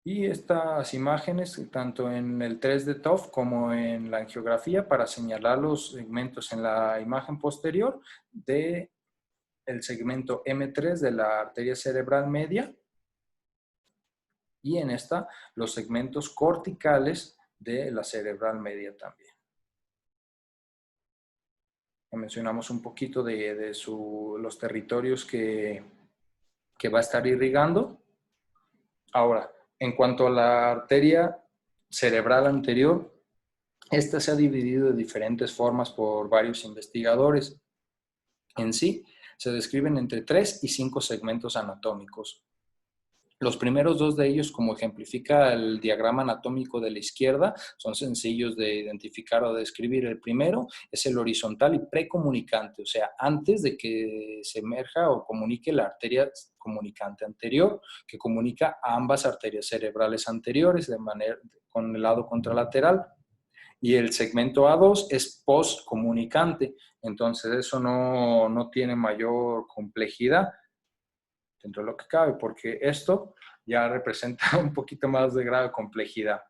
Y estas imágenes, tanto en el 3D TOF como en la angiografía, para señalar los segmentos en la imagen posterior del segmento M3 de la arteria cerebral media y en esta los segmentos corticales de la cerebral media también. Ya mencionamos un poquito de los territorios que va a estar irrigando. Ahora, en cuanto a la arteria cerebral anterior, esta se ha dividido de diferentes formas por varios investigadores. En sí, se describen entre 3 y 5 segmentos anatómicos. Los primeros dos de ellos, como ejemplifica el diagrama anatómico de la izquierda, son sencillos de identificar o de describir. El primero es el horizontal y precomunicante, o sea, antes de que se emerja o comunique la arteria comunicante anterior, que comunica a ambas arterias cerebrales anteriores de manera, con el lado contralateral. Y el segmento A2 es postcomunicante, entonces eso no tiene mayor complejidad dentro de lo que cabe, porque esto ya representa un poquito más de grado de complejidad.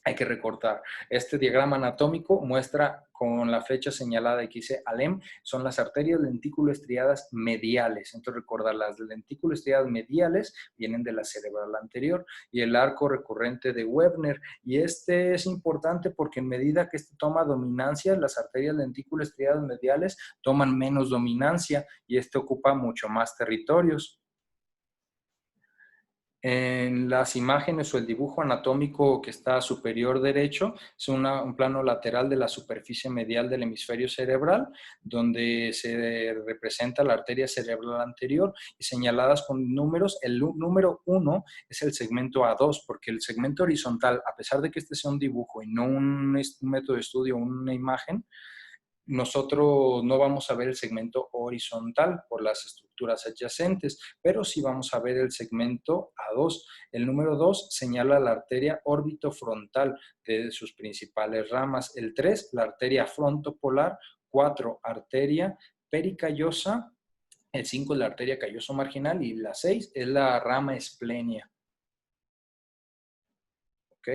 Hay que recortar. Este diagrama anatómico muestra con la flecha señalada que dice ALEM, son las arterias lentículo estriadas mediales. Entonces recordar, las lentículo estriadas mediales vienen de la cerebral anterior y el arco recurrente de Webner. Y este es importante porque en medida que este toma dominancia, las arterias lentículo estriadas mediales toman menos dominancia y este ocupa mucho más territorios. En las imágenes o el dibujo anatómico que está superior derecho es un plano lateral de la superficie medial del hemisferio cerebral, donde se representa la arteria cerebral anterior y señaladas con números. El número 1 es el segmento A2, porque el segmento horizontal, a pesar de que este sea un dibujo y no un método de estudio o una imagen, nosotros no vamos a ver el segmento horizontal por las estructuras adyacentes, pero sí vamos a ver el segmento A2. El número 2 señala la arteria órbitofrontal de sus principales ramas. El 3, la arteria frontopolar. 4, arteria pericallosa. El 5 es la arteria calloso marginal y la 6 es la rama esplenia. ¿Ok?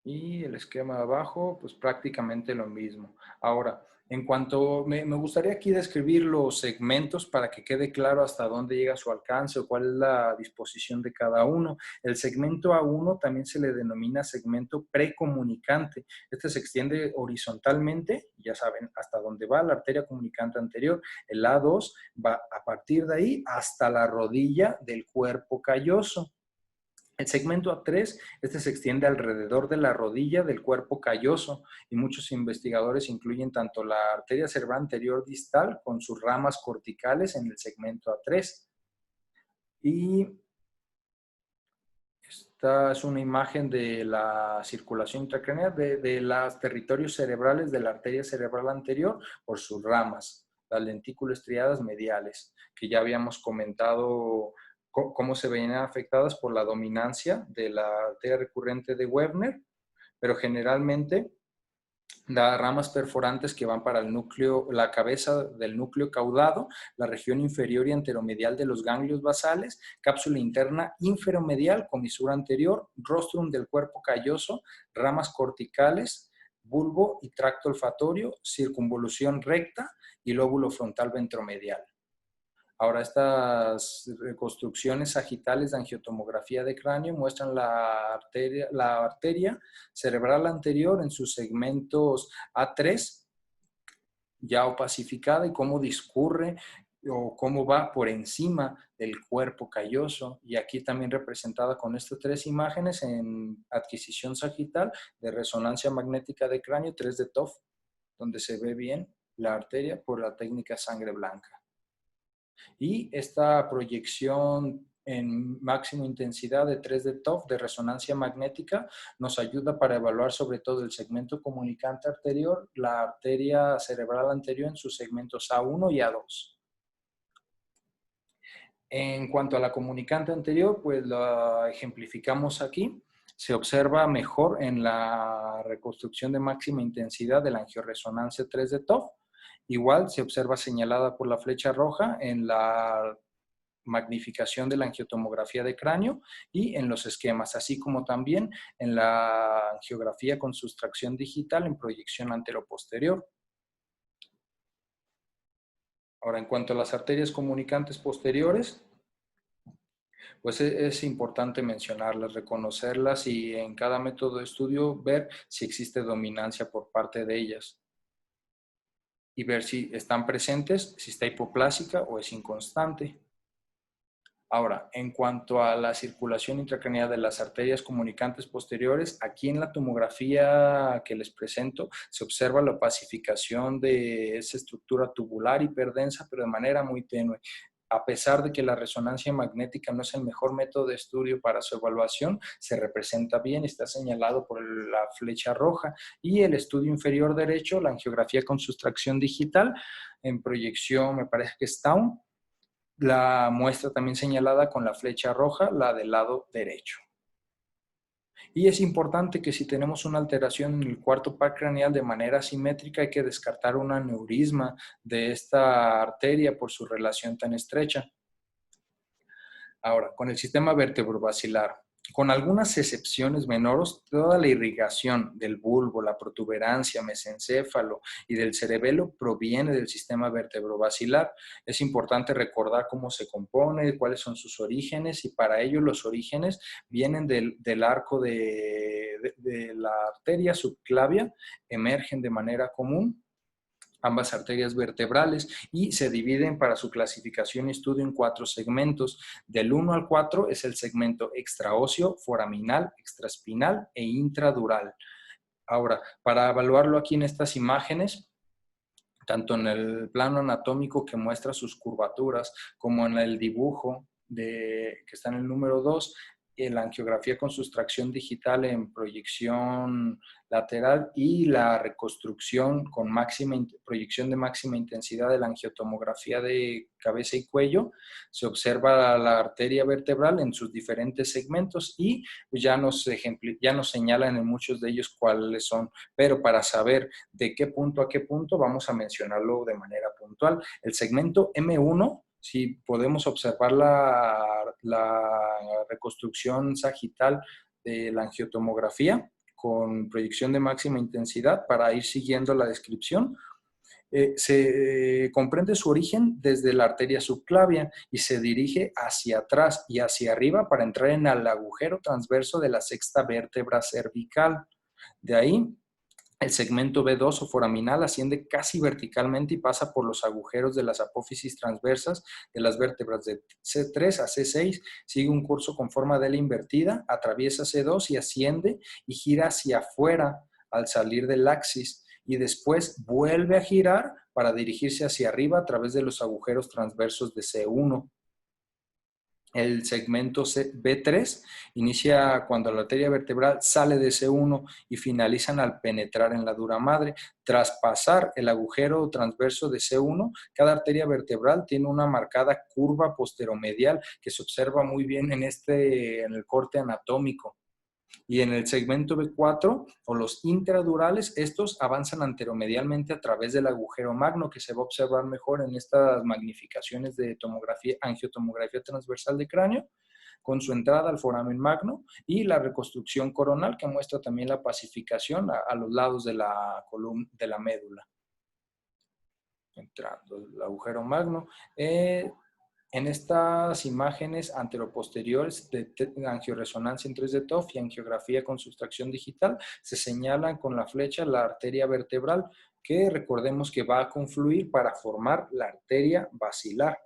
Y el esquema de abajo, pues prácticamente lo mismo. Ahora, en cuanto, me gustaría aquí describir los segmentos para que quede claro hasta dónde llega su alcance o cuál es la disposición de cada uno. El segmento A1 también se le denomina segmento precomunicante. Este se extiende horizontalmente, ya saben, hasta donde va la arteria comunicante anterior. El A2 va a partir de ahí hasta la rodilla del cuerpo calloso. El segmento A3, este se extiende alrededor de la rodilla del cuerpo calloso y muchos investigadores incluyen tanto la arteria cerebral anterior distal con sus ramas corticales en el segmento A3. Y esta es una imagen de la circulación intracraneal de los territorios cerebrales de la arteria cerebral anterior por sus ramas, las lentículas estriadas mediales, que ya habíamos comentado cómo se veían afectadas por la dominancia de la arteria recurrente de Webner, pero generalmente da ramas perforantes que van para el núcleo, la cabeza del núcleo caudado, la región inferior y anteromedial de los ganglios basales, cápsula interna inferomedial, comisura anterior, rostrum del cuerpo calloso, ramas corticales, bulbo y tracto olfatorio, circunvolución recta y lóbulo frontal ventromedial. Ahora, estas reconstrucciones sagitales de angiotomografía de cráneo muestran la arteria cerebral anterior en sus segmentos A3, ya opacificada, y cómo discurre o cómo va por encima del cuerpo calloso. Y aquí también representada con estas tres imágenes en adquisición sagital de resonancia magnética de cráneo 3D TOF, donde se ve bien la arteria por la técnica sangre blanca. Y esta proyección en máxima intensidad de 3D TOF de resonancia magnética nos ayuda para evaluar sobre todo el segmento comunicante anterior, la arteria cerebral anterior en sus segmentos A1 y A2. En cuanto a la comunicante anterior, pues la ejemplificamos aquí. Se observa mejor en la reconstrucción de máxima intensidad de la angioresonancia 3D TOF. Igual se observa señalada por la flecha roja en la magnificación de la angiotomografía de cráneo y en los esquemas, así como también en la angiografía con sustracción digital en proyección anteroposterior. Ahora, en cuanto a las arterias comunicantes posteriores, pues es importante mencionarlas, reconocerlas y en cada método de estudio ver si existe dominancia por parte de ellas y ver si están presentes, si está hipoplásica o es inconstante. Ahora, en cuanto a la circulación intracraneal de las arterias comunicantes posteriores, aquí en la tomografía que les presento se observa la opacificación de esa estructura tubular hiperdensa, pero de manera muy tenue. A pesar de que la resonancia magnética no es el mejor método de estudio para su evaluación, se representa bien, está señalado por la flecha roja. Y el estudio inferior derecho, la angiografía con sustracción digital, en proyección me parece que es TAUN, la muestra también señalada con la flecha roja, la del lado derecho. Y es importante que si tenemos una alteración en el cuarto par craneal de manera asimétrica, hay que descartar un aneurisma de esta arteria por su relación tan estrecha. Ahora, con el sistema vertebrovascular, con algunas excepciones menores, toda la irrigación del bulbo, la protuberancia, mesencéfalo y del cerebelo proviene del sistema vertebrovascular. Es importante recordar cómo se compone, cuáles son sus orígenes, y para ello los orígenes vienen del arco de la arteria subclavia, emergen de manera común ambas arterias vertebrales, y se dividen para su clasificación y estudio en 4 segmentos. Del 1 al 4 es el segmento extraóseo, foraminal, extraespinal e intradural. Ahora, para evaluarlo aquí en estas imágenes, tanto en el plano anatómico que muestra sus curvaturas, como en el dibujo que está en el número 2, la angiografía con sustracción digital en proyección lateral y la reconstrucción con proyección de máxima intensidad de la angiotomografía de cabeza y cuello, se observa la arteria vertebral en sus diferentes segmentos y ya nos señalan en muchos de ellos cuáles son, pero para saber de qué punto a qué punto vamos a mencionarlo de manera puntual. El segmento M1, si podemos observar la reconstrucción sagital de la angiotomografía con proyección de máxima intensidad para ir siguiendo la descripción, se comprende su origen desde la arteria subclavia y se dirige hacia atrás y hacia arriba para entrar en el agujero transverso de la sexta vértebra cervical. De ahí, el segmento B2 o foraminal asciende casi verticalmente y pasa por los agujeros de las apófisis transversas de las vértebras de C3 a C6, sigue un curso con forma de L invertida, atraviesa C2 y asciende y gira hacia afuera al salir del axis y después vuelve a girar para dirigirse hacia arriba a través de los agujeros transversos de C1. El segmento B3 inicia cuando la arteria vertebral sale de C1 y finalizan al penetrar en la dura madre. Tras pasar el agujero transverso de C1, cada arteria vertebral tiene una marcada curva posteromedial que se observa muy bien en el corte anatómico. Y en el segmento B4 o los intradurales, estos avanzan anteromedialmente a través del agujero magno, que se va a observar mejor en estas magnificaciones de angiotomografía transversal de cráneo, con su entrada al foramen magno y la reconstrucción coronal, que muestra también la pacificación a los lados de la columna, de la médula. Entrando el agujero magno. En estas imágenes anteroposteriores de angioresonancia en 3D TOF y angiografía con sustracción digital, se señalan con la flecha la arteria vertebral, que recordemos que va a confluir para formar la arteria basilar.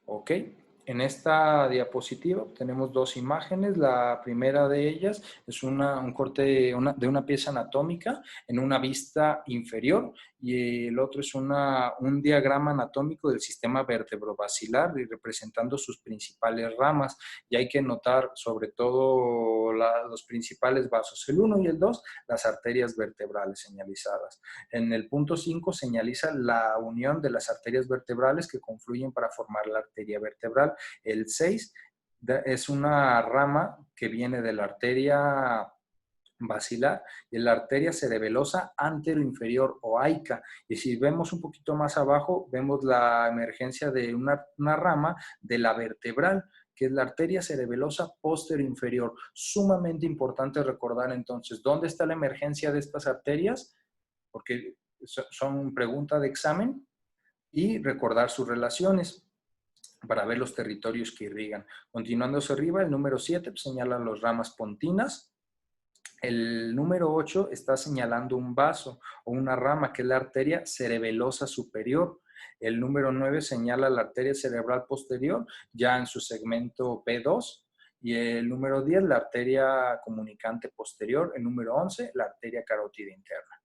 Ok. En esta diapositiva tenemos dos imágenes. La primera de ellas es un corte de una pieza anatómica en una vista inferior y el otro es un diagrama anatómico del sistema vertebrobasilar y representando sus principales ramas. Y hay que notar sobre todo los principales vasos, el 1 y el 2, las arterias vertebrales señalizadas. En el punto 5 señaliza la unión de las arterias vertebrales que confluyen para formar la arteria vertebral. El 6 es una rama que viene de la arteria basilar y la arteria cerebelosa anteroinferior o AICA. Y si vemos un poquito más abajo, vemos la emergencia de una rama de la vertebral, que es la arteria cerebelosa posteroinferior. Sumamente importante recordar entonces, ¿dónde está la emergencia de estas arterias? Porque son pregunta de examen, y recordar sus relaciones para ver los territorios que irrigan. Continuando hacia arriba, el número 7 señala las ramas pontinas. El número 8 está señalando un vaso o una rama, que es la arteria cerebelosa superior. El número 9 señala la arteria cerebral posterior, ya en su segmento P2. Y el número 10, la arteria comunicante posterior. El número 11, la arteria carótida interna.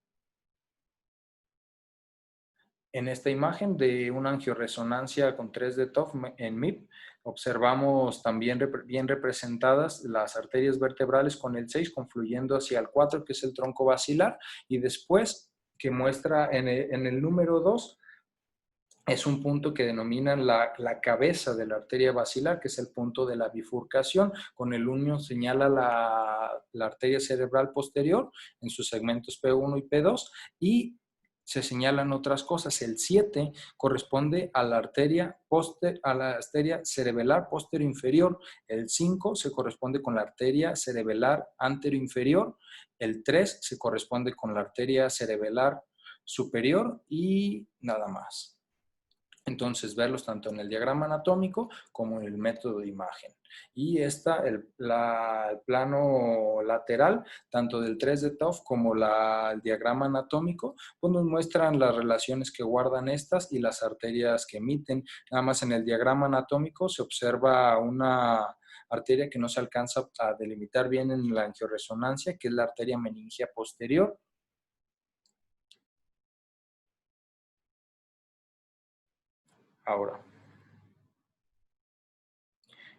En esta imagen de una angioresonancia con 3D TOF en MIP, observamos también bien representadas las arterias vertebrales con el 6 confluyendo hacia el 4, que es el tronco basilar, y después que muestra en el número 2, es un punto que denominan la cabeza de la arteria basilar, que es el punto de la bifurcación. Con el 1 señala la arteria cerebral posterior en sus segmentos P1 y P2, y se señalan otras cosas. El 7 corresponde a la arteria cerebelar posterior-inferior. El 5 se corresponde con la arteria cerebelar anterior-inferior. El 3 se corresponde con la arteria cerebelar superior y nada más. Entonces, verlos tanto en el diagrama anatómico como en el método de imagen. Y el plano lateral, tanto del 3D TOF como el diagrama anatómico, pues nos muestran las relaciones que guardan estas y las arterias que emiten. Nada más en el diagrama anatómico se observa una arteria que no se alcanza a delimitar bien en la angioresonancia, que es la arteria meningia posterior. Ahora,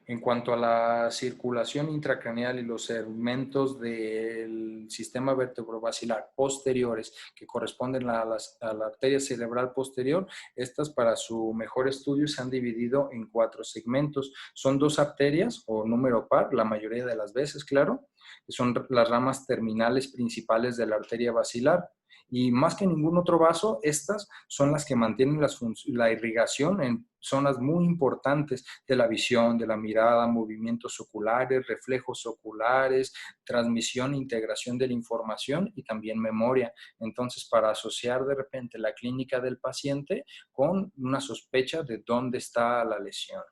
en cuanto a la circulación intracraneal y los segmentos del sistema vertebrovascular posteriores que corresponden a la arteria cerebral posterior, estas para su mejor estudio se han dividido en 4 segmentos. Son 2 arterias o número par, la mayoría de las veces, claro, que son las ramas terminales principales de la arteria basilar. Y más que ningún otro vaso, estas son las que mantienen la irrigación en zonas muy importantes de la visión, de la mirada, movimientos oculares, reflejos oculares, transmisión e integración de la información y también memoria. Entonces, para asociar de repente la clínica del paciente con una sospecha de dónde está la lesión.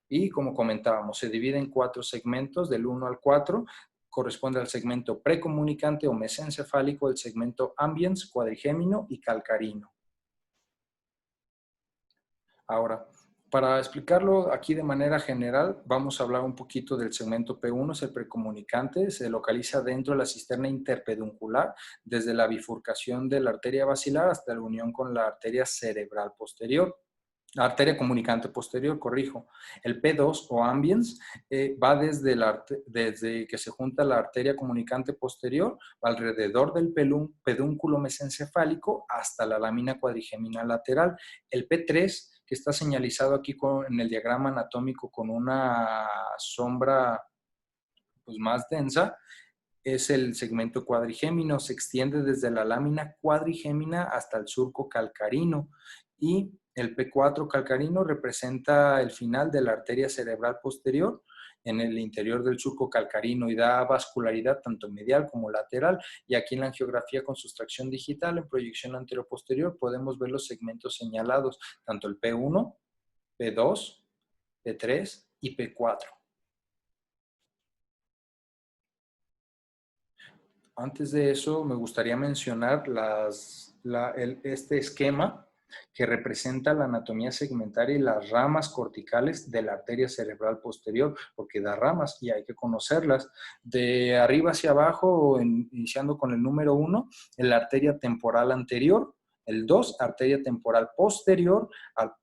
Y como comentábamos, se divide en 4 segmentos, del 1 al 4, corresponde al segmento precomunicante o mesencefálico, el segmento ambiens, cuadrigémino y calcarino. Ahora, para explicarlo aquí de manera general, vamos a hablar un poquito del segmento P1, es el precomunicante, se localiza dentro de la cisterna interpeduncular, desde la bifurcación de la arteria basilar hasta la unión con la arteria cerebral posterior. La arteria comunicante posterior, corrijo. El P2 o ambiens va desde que se junta la arteria comunicante posterior alrededor del pedúnculo mesencefálico hasta la lámina cuadrigeminal lateral. El P3, que está señalizado aquí en el diagrama anatómico con una sombra pues, más densa, es el segmento cuadrigémino, se extiende desde la lámina cuadrigémina hasta el surco calcarino y el P4 calcarino representa el final de la arteria cerebral posterior en el interior del surco calcarino y da vascularidad tanto medial como lateral. Y aquí en la angiografía con sustracción digital en proyección anteroposterior podemos ver los segmentos señalados, tanto el P1, P2, P3 y P4. Antes de eso, me gustaría mencionar este esquema que representa la anatomía segmentaria y las ramas corticales de la arteria cerebral posterior, porque da ramas y hay que conocerlas. De arriba hacia abajo, iniciando con el número 1, la arteria temporal anterior, el 2, arteria temporal posterior,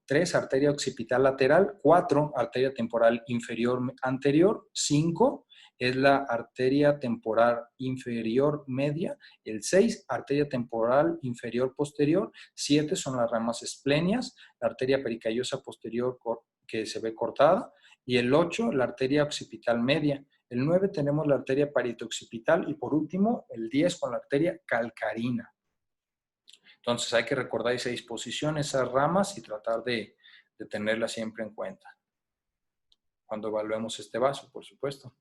3, arteria occipital lateral, 4, arteria temporal inferior anterior, 5, es la arteria temporal inferior media, el 6, arteria temporal inferior posterior, 7 son las ramas esplenias, la arteria pericallosa posterior que se ve cortada, y el 8, la arteria occipital media. El 9 tenemos la arteria parieto-occipital y por último el 10 con la arteria calcarina. Entonces hay que recordar esa disposición, esas ramas y tratar de tenerlas siempre en cuenta cuando evaluemos este vaso, por supuesto.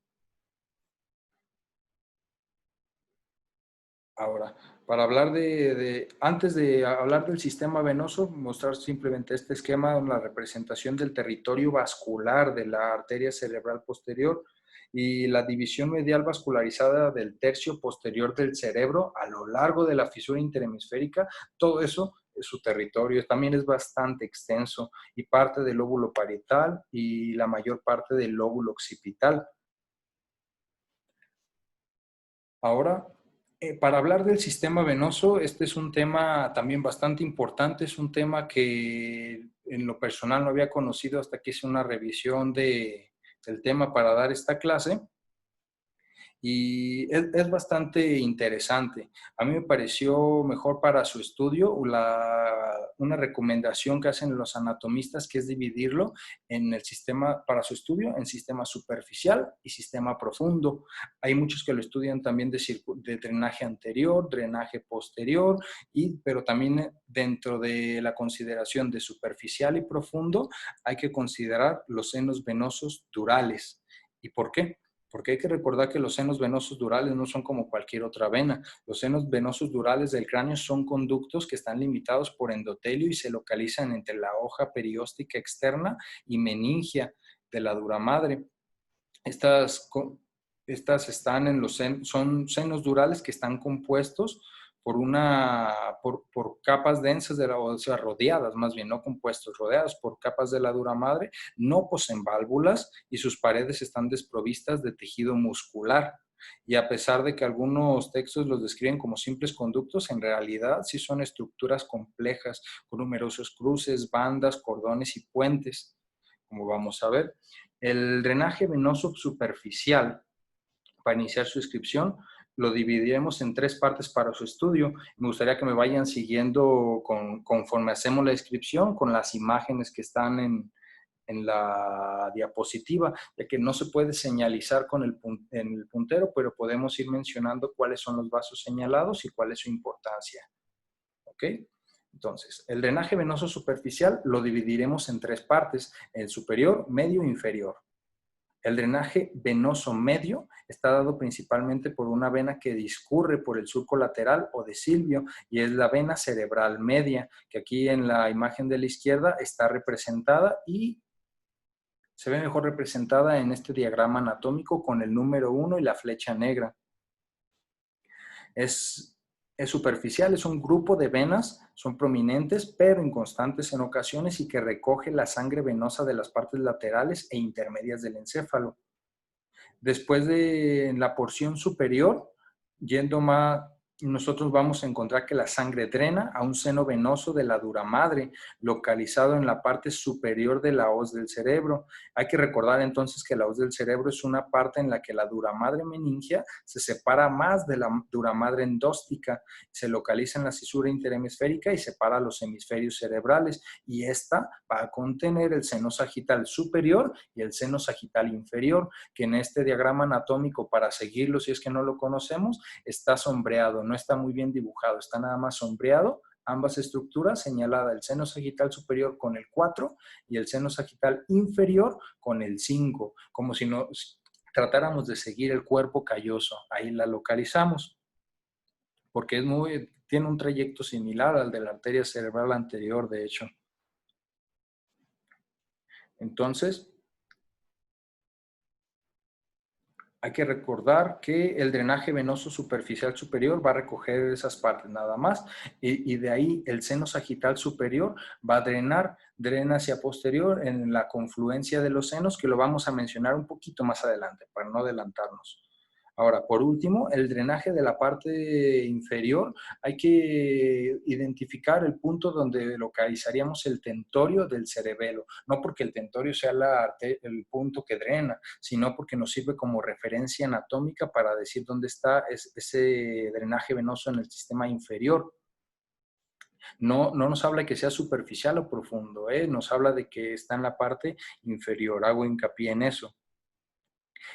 Ahora, para hablar antes de hablar del sistema venoso, mostrar simplemente este esquema, la representación del territorio vascular de la arteria cerebral posterior y la división medial vascularizada del tercio posterior del cerebro a lo largo de la fisura interhemisférica, todo eso es su territorio. También es bastante extenso y parte del lóbulo parietal y la mayor parte del lóbulo occipital. Ahora, para hablar del sistema venoso, este es un tema también bastante importante, es un tema que en lo personal no había conocido hasta que hice una revisión del tema para dar esta clase. Y es bastante interesante. A mí me pareció mejor para su estudio una recomendación que hacen los anatomistas, que es dividirlo en el sistema, para su estudio, en sistema superficial y sistema profundo. Hay muchos que lo estudian también de drenaje anterior, drenaje posterior, pero también dentro de la consideración de superficial y profundo hay que considerar los senos venosos durales. ¿Y por qué? Porque hay que recordar que los senos venosos durales no son como cualquier otra vena. Los senos venosos durales del cráneo son conductos que están limitados por endotelio y se localizan entre la hoja perióstica externa y meningia de la dura madre. Estas están en son senos durales que están compuestos por capas densas o sea, rodeadas, más bien, no compuestos, rodeadas por capas de la dura madre, no poseen válvulas y sus paredes están desprovistas de tejido muscular. Y a pesar de que algunos textos los describen como simples conductos, en realidad sí son estructuras complejas, con numerosos cruces, bandas, cordones y puentes, como vamos a ver. El drenaje venoso superficial, para iniciar su inscripción, lo dividiremos en 3 partes para su estudio. Me gustaría que me vayan siguiendo conforme hacemos la descripción con las imágenes que están en la diapositiva, ya que no se puede señalizar con en el puntero, pero podemos ir mencionando cuáles son los vasos señalados y cuál es su importancia. ¿Ok? Entonces, el drenaje venoso superficial lo dividiremos en 3 partes, el superior, medio e inferior. El drenaje venoso medio está dado principalmente por una vena que discurre por el surco lateral o decilvio y es la vena cerebral media, que aquí en la imagen de la izquierda está representada y se ve mejor representada en este diagrama anatómico con el número 1 y la flecha negra. Es superficial, es un grupo de venas, son prominentes pero inconstantes en ocasiones y que recoge la sangre venosa de las partes laterales e intermedias del encéfalo. Después de la porción superior, yendo más, nosotros vamos a encontrar que la sangre drena a un seno venoso de la dura madre, localizado en la parte superior de la hoz del cerebro. Hay que recordar entonces que la hoz del cerebro es una parte en la que la dura madre meningia se separa más de la dura madre endóstica, se localiza en la cisura interhemisférica y separa los hemisferios cerebrales, y esta va a contener el seno sagital superior y el seno sagital inferior, que en este diagrama anatómico, para seguirlo si es que no lo conocemos, está sombreado, no está muy bien dibujado, está nada más sombreado, ambas estructuras, señalada el seno sagital superior con el 4 y el seno sagital inferior con el 5, como si nos tratáramos de seguir el cuerpo calloso. Ahí la localizamos, porque tiene un trayecto similar al de la arteria cerebral anterior, de hecho. Entonces, hay que recordar que el drenaje venoso superficial superior va a recoger esas partes nada más, y de ahí el seno sagital superior va a drena hacia posterior en la confluencia de los senos, que lo vamos a mencionar un poquito más adelante para no adelantarnos. Ahora, por último, el drenaje de la parte inferior, hay que identificar el punto donde localizaríamos el tentorio del cerebelo, no porque el tentorio sea el punto que drena, sino porque nos sirve como referencia anatómica para decir dónde está ese drenaje venoso en el sistema inferior. No nos habla de que sea superficial o profundo, nos habla de que está en la parte inferior, hago hincapié en eso.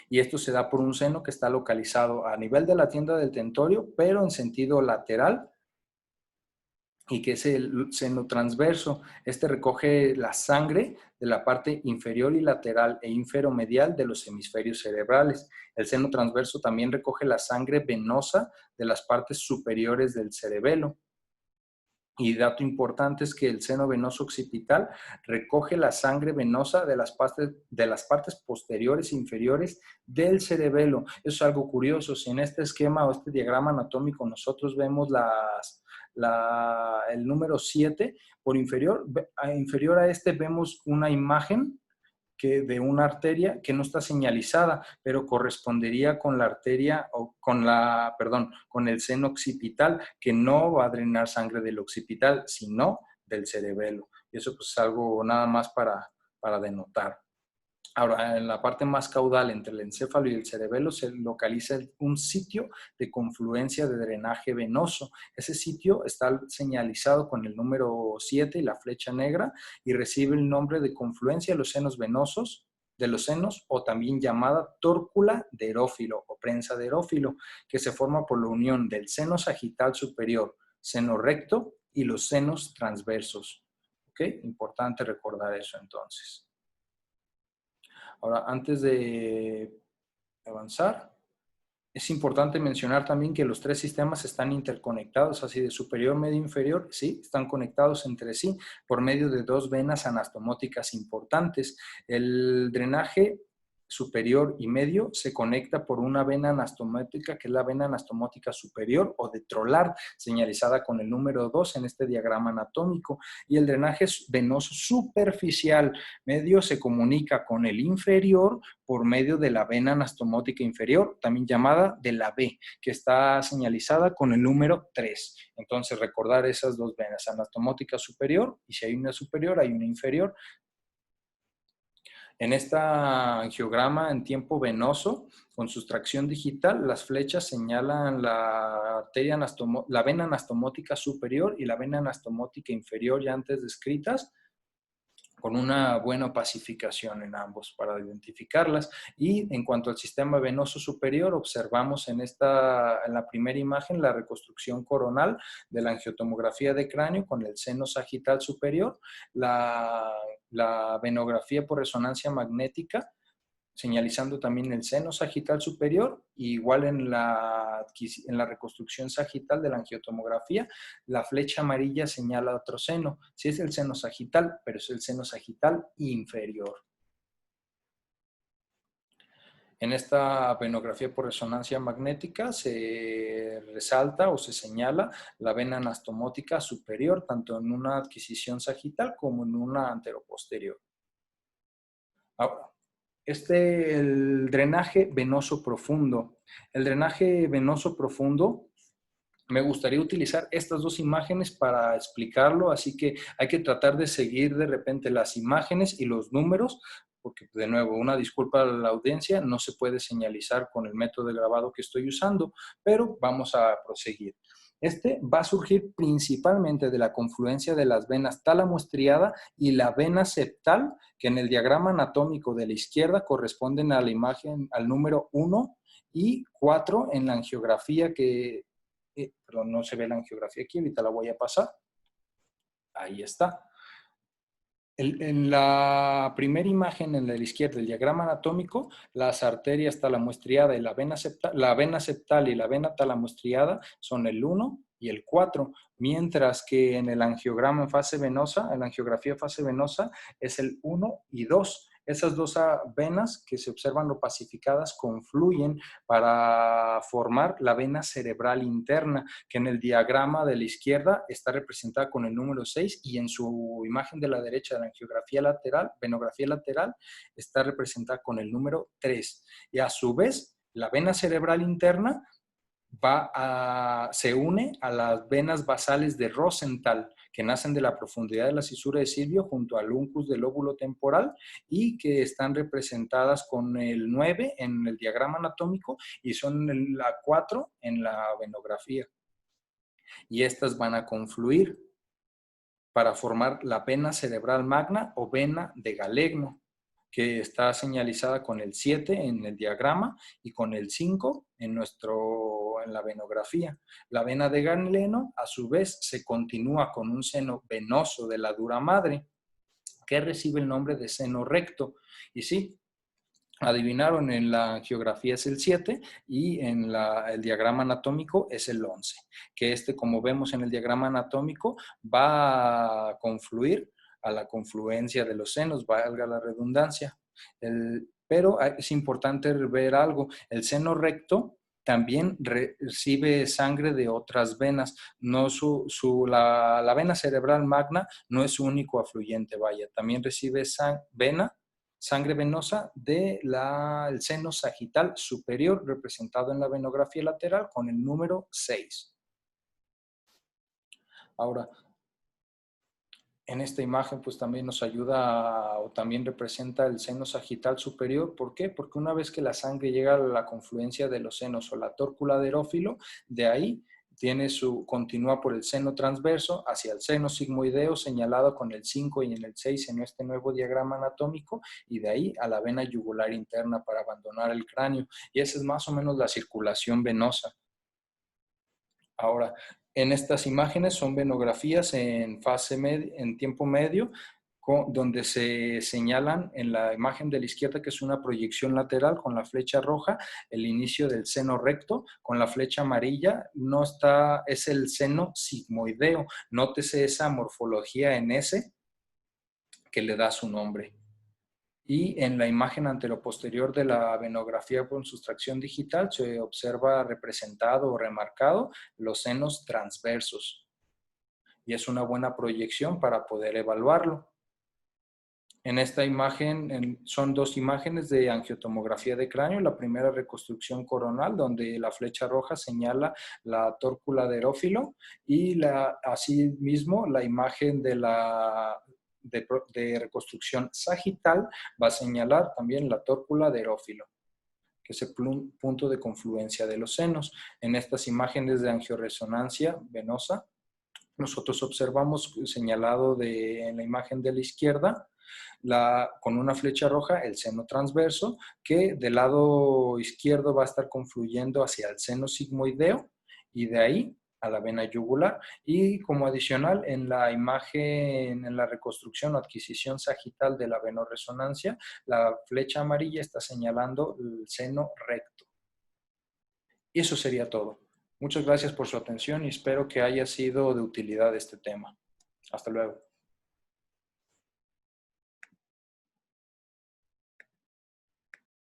Y esto se da por un seno que está localizado a nivel de la tienda del tentorio, pero en sentido lateral, y que es el seno transverso. Este recoge la sangre de la parte inferior y lateral e inferomedial de los hemisferios cerebrales. El seno transverso también recoge la sangre venosa de las partes superiores del cerebelo. Y dato importante es que el seno venoso occipital recoge la sangre venosa de las partes posteriores e inferiores del cerebelo. Eso es algo curioso. Si en este esquema o este diagrama anatómico nosotros vemos el número 7, por inferior a este vemos una imagen de una arteria que no está señalizada, pero correspondería con la arteria o con el seno occipital, que no va a drenar sangre del occipital, sino del cerebelo. Y eso pues es algo nada más para denotar. Ahora, en la parte más caudal entre el encéfalo y el cerebelo se localiza un sitio de confluencia de drenaje venoso. Ese sitio está señalizado con el número 7 y la flecha negra y recibe el nombre de confluencia de los senos venosos, de los senos, o también llamada tórcula de Erófilo o prensa de Erófilo, que se forma por la unión del seno sagital superior, seno recto y los senos transversos. ¿Ok? Importante recordar eso entonces. Ahora, antes de Avanzar. Es importante mencionar también que los tres sistemas están interconectados, así de superior, medio, inferior, sí, están conectados entre sí por medio de dos venas anastomóticas importantes. El drenaje superior y medio se conecta por una vena anastomótica, que es la vena anastomótica superior o detrolar, señalizada con el número 2 en este diagrama anatómico. Y el drenaje venoso superficial medio se comunica con el inferior por medio de la vena anastomótica inferior, también llamada de la B, que está señalizada con el número 3. Entonces, recordar esas dos venas, anastomótica superior, y si hay una superior, hay una inferior. En esta angiograma en tiempo venoso, con sustracción digital, las flechas señalan la vena anastomótica superior y la vena anastomótica inferior ya antes descritas, con una buena pacificación en ambos para identificarlas. Y en cuanto al sistema venoso superior, observamos en la primera imagen la reconstrucción coronal de la angiotomografía de cráneo con el seno sagital superior, la venografía por resonancia magnética, señalizando también el seno sagital superior, igual en la reconstrucción sagital de la angiotomografía, la flecha amarilla señala otro seno. Sí es el seno sagital, pero es el seno sagital inferior. En esta venografía por resonancia magnética se resalta o se señala la vena anastomótica superior, tanto en una adquisición sagital como en una anteroposterior. Ahora, el drenaje venoso profundo. El drenaje venoso profundo, me gustaría utilizar estas dos imágenes para explicarlo, así que hay que tratar de seguir de repente las imágenes y los números, porque de nuevo, una disculpa a la audiencia, no se puede señalizar con el método de grabado que estoy usando, pero vamos a proseguir. Este va a surgir principalmente de la confluencia de las venas tálamo estriada y la vena septal, que en el diagrama anatómico de la izquierda corresponden a la imagen, al número 1 y 4 en la angiografía pero no se ve la angiografía aquí, ahorita la voy a pasar. Ahí está. En la primera imagen, en la izquierda, el diagrama anatómico, las arterias talamoestriada y la vena septal y la vena talamoestriada son el 1 y el 4, mientras que en el angiograma en fase venosa, en la angiografía fase venosa, es el 1 y 2. Esas dos venas que se observan opacificadas confluyen para formar la vena cerebral interna, que en el diagrama de la izquierda está representada con el número 6 y en su imagen de la derecha de la angiografía lateral, venografía lateral, está representada con el número 3. Y a su vez, la vena cerebral interna se une a las venas basales de Rosenthal, que nacen de la profundidad de la cisura de Silvio junto al uncus del lóbulo temporal y que están representadas con el 9 en el diagrama anatómico y son la 4 en la venografía. Y estas van a confluir para formar la vena cerebral magna o vena de Galegno, que está señalizada con el 7 en el diagrama y con el 5 en la venografía. La vena de Galeno, a su vez, se continúa con un seno venoso de la dura madre, que recibe el nombre de seno recto. Y sí, adivinaron, en la angiografía es el 7 y en el diagrama anatómico es el 11, que como vemos en el diagrama anatómico, va a confluir a la confluencia de los senos, valga la redundancia. Pero es importante ver algo, el seno recto también recibe sangre de otras venas. No la vena cerebral magna no es su único afluyente, vaya, también recibe sangre venosa del seno sagital superior, representado en la venografía lateral con el número 6. Ahora, en esta imagen pues también nos ayuda o también representa el seno sagital superior. ¿Por qué? Porque una vez que la sangre llega a la confluencia de los senos o la tórcula de Herófilo, de ahí continúa por el seno transverso hacia el seno sigmoideo señalado con el 5 y en el 6 en este nuevo diagrama anatómico, y de ahí a la vena yugular interna para abandonar el cráneo. Y esa es más o menos la circulación venosa. Ahora, en estas imágenes son venografías en tiempo medio donde se señalan en la imagen de la izquierda, que es una proyección lateral con la flecha roja, el inicio del seno recto, con la flecha amarilla es el seno sigmoideo. Nótese esa morfología en S que le da su nombre. Y en la imagen anteroposterior de la venografía con sustracción digital se observa representado o remarcado los senos transversos. Y es una buena proyección para poder evaluarlo. En esta imagen son dos imágenes de angiotomografía de cráneo. La primera, reconstrucción coronal, donde la flecha roja señala la tórcula de erófilo, y asimismo la imagen de reconstrucción sagital va a señalar también la tórcula de erófilo, que es el punto de confluencia de los senos. En estas imágenes de angioresonancia venosa, nosotros observamos señalado en la imagen de la izquierda, con una flecha roja, el seno transverso, que del lado izquierdo va a estar confluyendo hacia el seno sigmoideo y de ahí a la vena yugular. Y como adicional, en la imagen, en la reconstrucción o adquisición sagital de la venoresonancia, la flecha amarilla está señalando el seno recto. Y eso sería todo. Muchas gracias por su atención y espero que haya sido de utilidad este tema. Hasta luego.